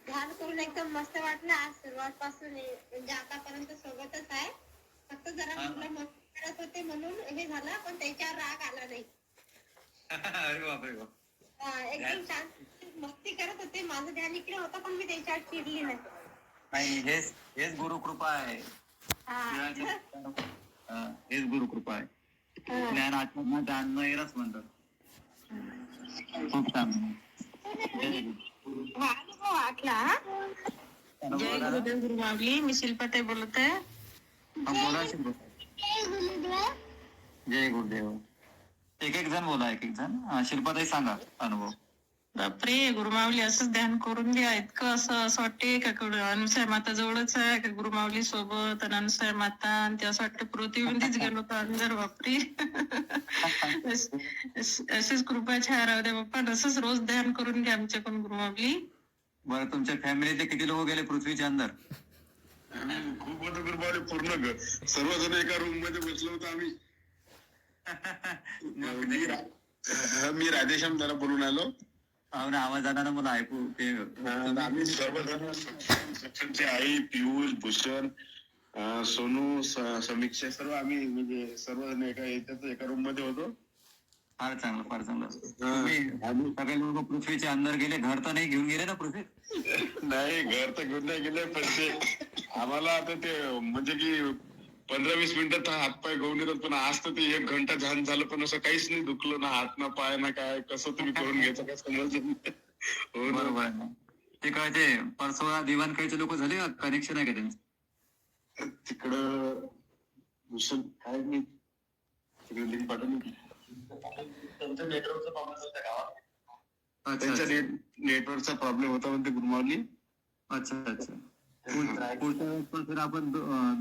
ध्यान करून एकदम मस्त वाटलं. आज सुरुवात पासून म्हणजे आतापर्यंत सोबतच आहे. फक्त जरा हा. मुलं मस्ती करत होते म्हणून हे झालं, पण त्याच्यावर राग आला नाही. अरे बापरे बाप. एकदम शांत मस्ती करत होते. माझं ध्यान इकडे होतं, पण मी त्याच्यावर चिडली नाही. नाही, हेच हेच गुरुकृपा आहे. हा. हेच गुरुकृपा आहे. ज्ञान आत्मज्ञान जाणणं येणंच म्हणतात. खूप छान. हा अनुभव वाटला. जय गुरुदेव गुरुमाऊली. मी शिल्पाताई बोलत आहे. बोला शिल्पा. जय गुरुदेव. एक एक जण बोला, एक एक जण. शिल्पाताई सांगा अनुभव. बापरे, गुरुमाऊली असंच ध्यान करून घ्या. इतकं असं वाटते का अनुसया माता जवळच आहे का गुरुमाऊली सोबत, आणि अनुसया माता, आणि ते असं वाटतं पृथ्वीमध्येच गेलो होतो अंदर. बापरे. अशीच कृपा छाया राहू द्या बाप्पा. असंच रोज ध्यान करून घ्या आमच्या पण गुरुमाऊली. बरं, तुमच्या फॅमिलीचे किती लोक गेले पृथ्वीच्या अंदर? खूप होतं गुरुमाऊली. पूर्ण सर्वजण एका रूम मध्ये बसलो होतो आम्ही. मी राधेश्याम त्याला बोलून आलो. आवाज आला ना मला ऐकू. ते आम्ही सर्वजण, सचिनची आई, पियुष, भूषण, सोनू, समीक्षा, सर्व आम्ही म्हणजे सर्वजण एका रूम मध्ये होतो. फार चांगलं, फार चांगलं. तुम्ही सगळे लोक पृथ्वीच्या अंदर गेले. घर तर नाही घेऊन गेले ना पृथ्वी? नाही, घर तर घेऊन नाही गेले, पण ते आम्हाला आता ते म्हणजे की 15-20 मिनिटात हातपाय गळून येतात. पण आज तर ते 1 घंटा ध्यान झालं, पण असं काहीच नाही दुखलं ना, हात ना पाय ना काय. कसं तुम्ही करून घ्यायचं काय समजलं नाही. हो ना. बरोबर आहे ना. ते काय ते परसोळा दिवाणकाईचे लोक झाले का? कनेक्शन आहे का त्यांचं? तिकडं भूषण काय नाही, तिकडे लिंक पाठवली. त्यांच्या नेटवर्कचा प्रॉब्लेम होता गावात. त्यांच्या नेटवर्कचा प्रॉब्लेम होता म्हणते गुरुमाऊली. अच्छा अच्छा. पुढच्या वेळेस आपण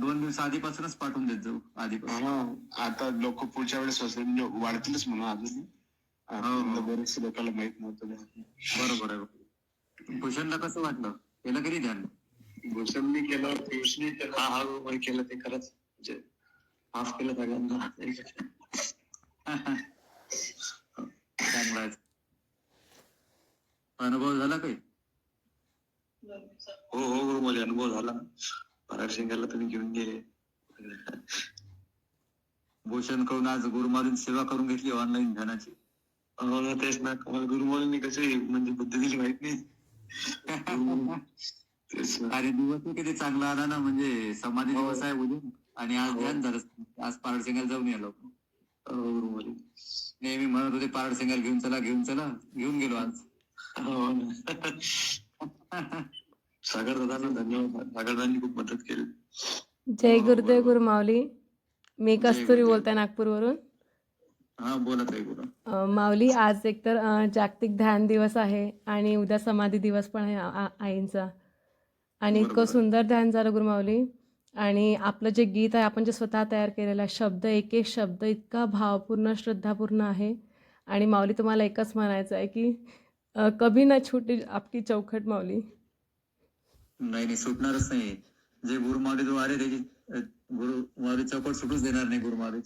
2 दिवस आधीपासूनच पाठवून देत जाऊ. आधीपासून आता लोक पुढच्या वेळेस वाढतीलच म्हणून अजून बरेचसे लोकांना माहित नव्हतं. बरोबर आहे. भूषणला कसं वाटलं? केलं कधी ध्यान? भूषणनी केलं, पियुषनी केलं, हा केलं. ते खरंच म्हणजे माफ केलं सगळ्यांना. चांगला आहे. अनुभव झाला काही? हो गुरुमाऊली, अनुभव झाला. पराग सिंगाला तुम्ही घेऊन गेले. भूषण कडून आज गुरुमाऊलींची सेवा करून घेतली ऑनलाईन ध्यानाची. हो ना, तेच ना. गुरुमाऊलींनी कशी म्हणजे बुद्धी दिली माहित नाही. अरे दिवस किती चांगला आला ना. म्हणजे समाधी दिवस आहे उद्या, आणि आज ध्यान झालं. आज पारड सिंगाला जाऊन आलो. गुरुमाऊली नेहमी म्हणत होते पारड सिंगाला घेऊन चला, घेऊन चला. घेऊन गेलो आज. सागर दादांना धन्यवाद. सागर दादांनी खूप मदत केली. जय गुरुदेव गुरुमाऊली. मी कस्तुरी बोलते नागपूरवरून. हा बोला ताई, बोला. माऊली, आज एकतर जागतिक ध्यान दिवस आहे आणि उद्या समाधी दिवस पण आहे आईंचा. आणि इतकं सुंदर ध्यान झालं गुरुमाऊली. आणि आपलं जे गीत आहे, आपण जे स्वतः तयार केलेलं आहे, शब्द एक एक शब्द इतका भावपूर्ण, श्रद्धापूर्ण आहे. आणि माऊली, तुम्हाला एकच म्हणायचं आहे की कभी ना छूटे आपकी चौखट माऊली. नाही सुटणारच नाही. जे गुरुमाऊली जो आले त्याची गुरुमाऊली चौकट सुटूच देणार नाही गुरुमाऊली.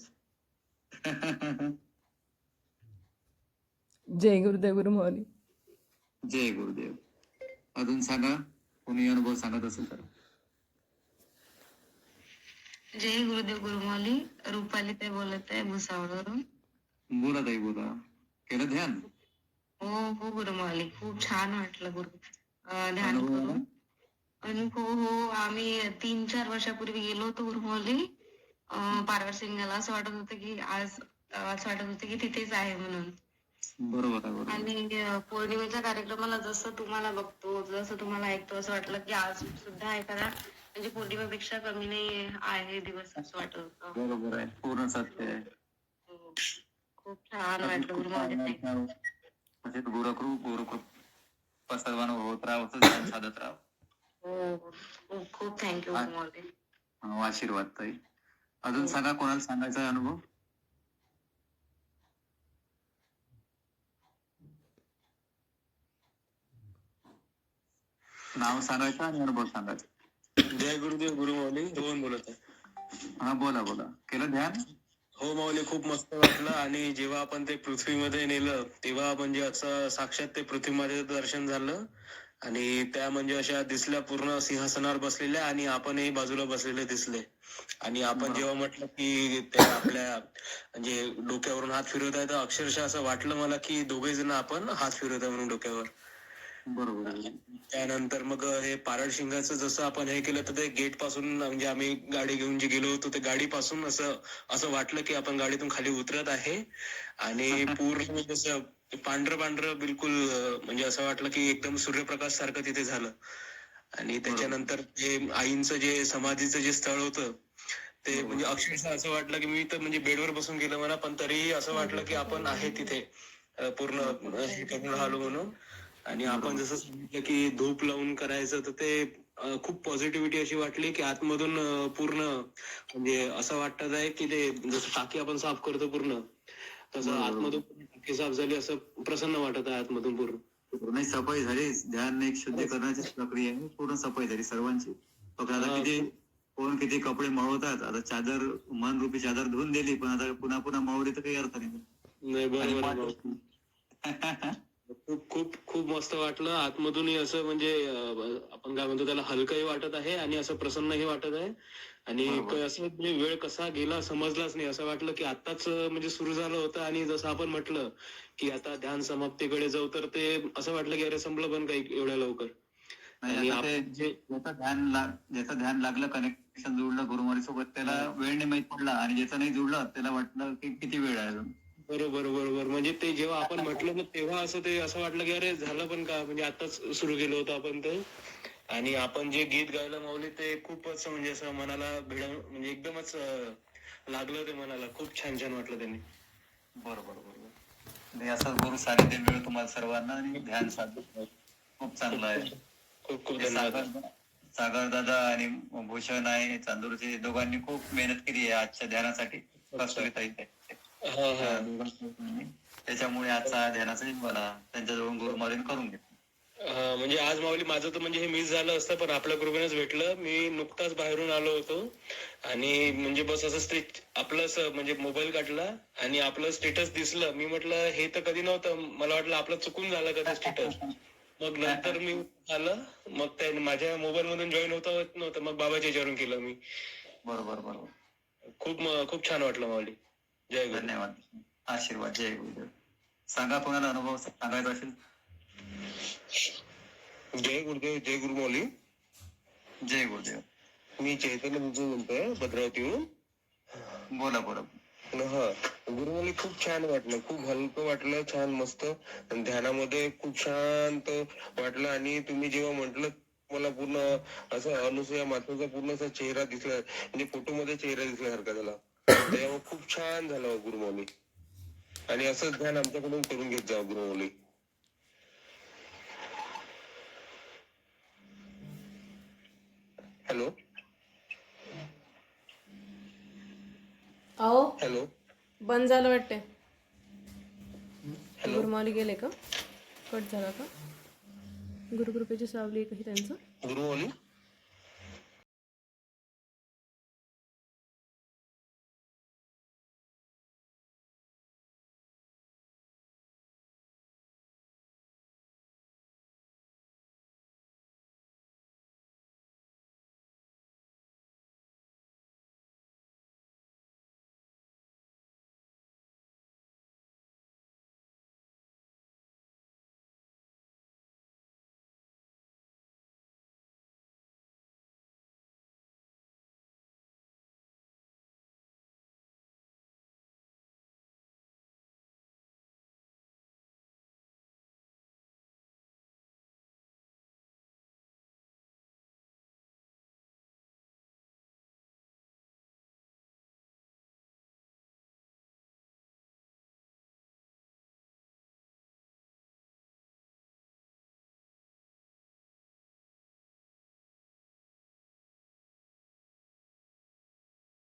जय गुरुदेव गुरुमाऊली. जय गुरुदेव. अजून सांगा, कोणी अनुभव सांगत असेल तर. जय गुरुदेव गुरुमाऊली. रुपाली ते बोलत आहे भुसावळवरून. बोला ताई, बोला. केलं ध्यान? हो गुरुमाऊली, खूप छान वाटलं ध्यान करून. आणि हो, आम्ही 3-4 वर्षापूर्वी गेलो होतो गुरुमाऊली पारवर सिंगाला. असं वाटत होतं की असं वाटत होतं की तिथेच आहे म्हणून. बरोबर आहे. आणि पौर्णिमेच्या कार्यक्रमाला जसं तुम्हाला बघतो, जसं तुम्हाला ऐकतो, असं वाटलं की आज सुद्धा एखादा म्हणजे पौर्णिमेपेक्षा कमी नाही आहे दिवस, असं वाटत होतं. बरोबर आहे, पूर्ण सत्य आहे. खूप छान वाटलं गुरुमाऊली. गुरुकृपा सर्वांना होत राहा, ध्यान साधत राहा. हो, खूप थँक्यू गुरुमाऊली. आशीर्वाद ताई. अजून सांगा, कोणाला सांगायचा अनुभव? नाव सांगायचं आणि अनुभव सांगायचा. जय गुरुदेव गुरुमाऊली. रोहन बोलत आहे. हा बोला बोला, केलं ध्यान? हो माऊली, खूप मस्त वाटलं. आणि जेव्हा आपण ते पृथ्वीमध्ये नेलं तेव्हा म्हणजे असं साक्षात ते पृथ्वी मातेचं दर्शन झालं. आणि त्या म्हणजे अशा दिसल्या पूर्ण सिंहासनावर बसलेल्या, आणि आपणही बाजूला बसलेले दिसले. आणि आपण जेव्हा म्हटलं की ते आपल्या म्हणजे डोक्यावरून हात फिरवत आहे, तर अक्षरशः असं वाटलं मला की दोघे जण आपण हात फिरवत आहे म्हणून डोक्यावर. बरोबर. त्यानंतर मग हे पारड शिंगाचं जसं आपण हे केलं, तर ते गेट पासून म्हणजे आम्ही गाडी घेऊन जे गेलो होतो, ते गाडीपासून असं असं वाटलं की आपण गाडीतून खाली उतरत आहे. आणि पूर्ण जसं पांढरं पांढरं बिलकुल म्हणजे असं वाटलं की एकदम सूर्यप्रकाश सारखं तिथे झालं. आणि त्याच्यानंतर ते आईंचं जे समाधीचं जे स्थळ होतं, ते म्हणजे अक्षरशः असं वाटलं की मी तर म्हणजे बेडवर बसून गेलो मला, पण तरीही असं वाटलं की आपण आहे तिथे पूर्ण हे करून राहिलो म्हणून. आणि आपण जसं सांगितलं की धूप लावून करायचं, तर ते खूप पॉझिटिव्हिटी अशी वाटली की आतमधून पूर्ण म्हणजे असं वाटत आहे की ते जसं टाकी आपण साफ करतो पूर्ण, तसं आतमधून टाकी साफ झाली, असं प्रसन्न वाटत आहे आतमधून पूर्ण. नाही, सफाई झाली. ध्यान एक शुद्धीकरणाची प्रक्रिया आहे, पूर्ण सफाई झाली सर्वांची. फक्त आता किती कोण किती कपडे मळवतात, आता चादर मन रूपी चादर धुवून दिली, पण आता पुन्हा पुन्हा मळवली तर काही अर्थ नाही. नाही, बरोबर आहे. खूप खूप खूप मस्त वाटलं आतमधूनही, असं म्हणजे आपण काय म्हणतो त्याला, हलकंही वाटत आहे आणि असं प्रसन्नही वाटत आहे. आणि असं म्हणजे वेळ कसा गेला समजलाच नाही. असं वाटलं की आत्ताच म्हणजे सुरू झालं होतं, आणि जसं आपण म्हटलं की आता ध्यान समाप्तीकडे जाऊ, तर ते असं वाटलं की अरे संपलं पण काही एवढ्या लवकर. नाही, आता ते ज्याचं ध्यान लागलं, कनेक्शन जुळलं गुरुमारी सोबत, त्याला वेळ नाही माहित पडला, आणि ज्याचं नाही जुळलं त्याला वाटलं की किती वेळ आहे अजून. बरोबर बरोबर. म्हणजे ते जेव्हा आपण म्हटलं ना, तेव्हा असं वाटलं की अरे झालं पण का, म्हणजे आताच सुरू केलं होतं आपण ते. आणि आपण जे गीत गायलं माऊली, ते खूपच म्हणजे असं मनाला म्हणजे एकदमच लागलं ते मनाला. खूप छान छान वाटलं त्यांनी. बरोबर बरोबर. आणि असं गुरु सानिध्य मिळो तुम्हाला सर्वांना, आणि ध्यान साधन खूप चांगलं आहे. खूप खूप धन्यवाद. सागर दादा आणि भूषण आहे चांदूरचे, दोघांनी खूप मेहनत केली आहे आजच्या ध्यानासाठी. कस्तुरीताई त्याच्यामुळे आजचा ध्यानाचा मला त्यांच्याजवळून गुरुमारीन करून घेतलं. म्हणजे आज माऊली माझं तर म्हणजे हे मिस झालं असतं, पण आपल्या कृपेनेच भेटलं. मी नुकताच बाहेरून आलो होतो, आणि म्हणजे बस असं आपलं म्हणजे मोबाईल काढला आणि आपलं स्टेटस दिसलं. मी म्हटलं हे तर कधी नव्हतं, मला वाटलं आपलं चुकून झालं का ते स्टेटस. मग नंतर मी आलं, मग त्या माझ्या मोबाईल मधून जॉईन होत नव्हतं, मग बाबाच्या याच्यावरून केलं मी. बरोबर बरोबर. खूप खूप छान वाटलं माऊली. जय गुरु. धन्यवाद, आशीर्वाद. जय गुरुदेव. सांगा कोणाला अनुभव सांगायचा असेल. जय गुरुदेव. जय गुरु माऊली. जय गुरुदेव. मी चैतन्य बोलतोय भद्रावतीहून. बोला बोला. हा, गुरुमाऊली खूप छान वाटलं, खूप हलकं वाटलं, छान मस्त ध्यानामध्ये खूप शांत वाटलं. आणि तुम्ही जेव्हा म्हटलं, मला पूर्ण असं अनुसूया मातेचा पूर्ण असा चेहरा दिसला, म्हणजे फोटो मध्ये चेहरा दिसल्यासारखा झाला. तेव्हा खूप छान झालं गुरुमाऊली. आणि असंच ध्यान आमच्याकडून करून घेत जा गुरुमाऊली. हॅलो अहो, हॅलो बंद झालं वाटते. हॅलो. गुरुमाऊली गेले का? कट झाला का? गुरुकृपेची सावली काही त्यांचं. गुरुमाऊली.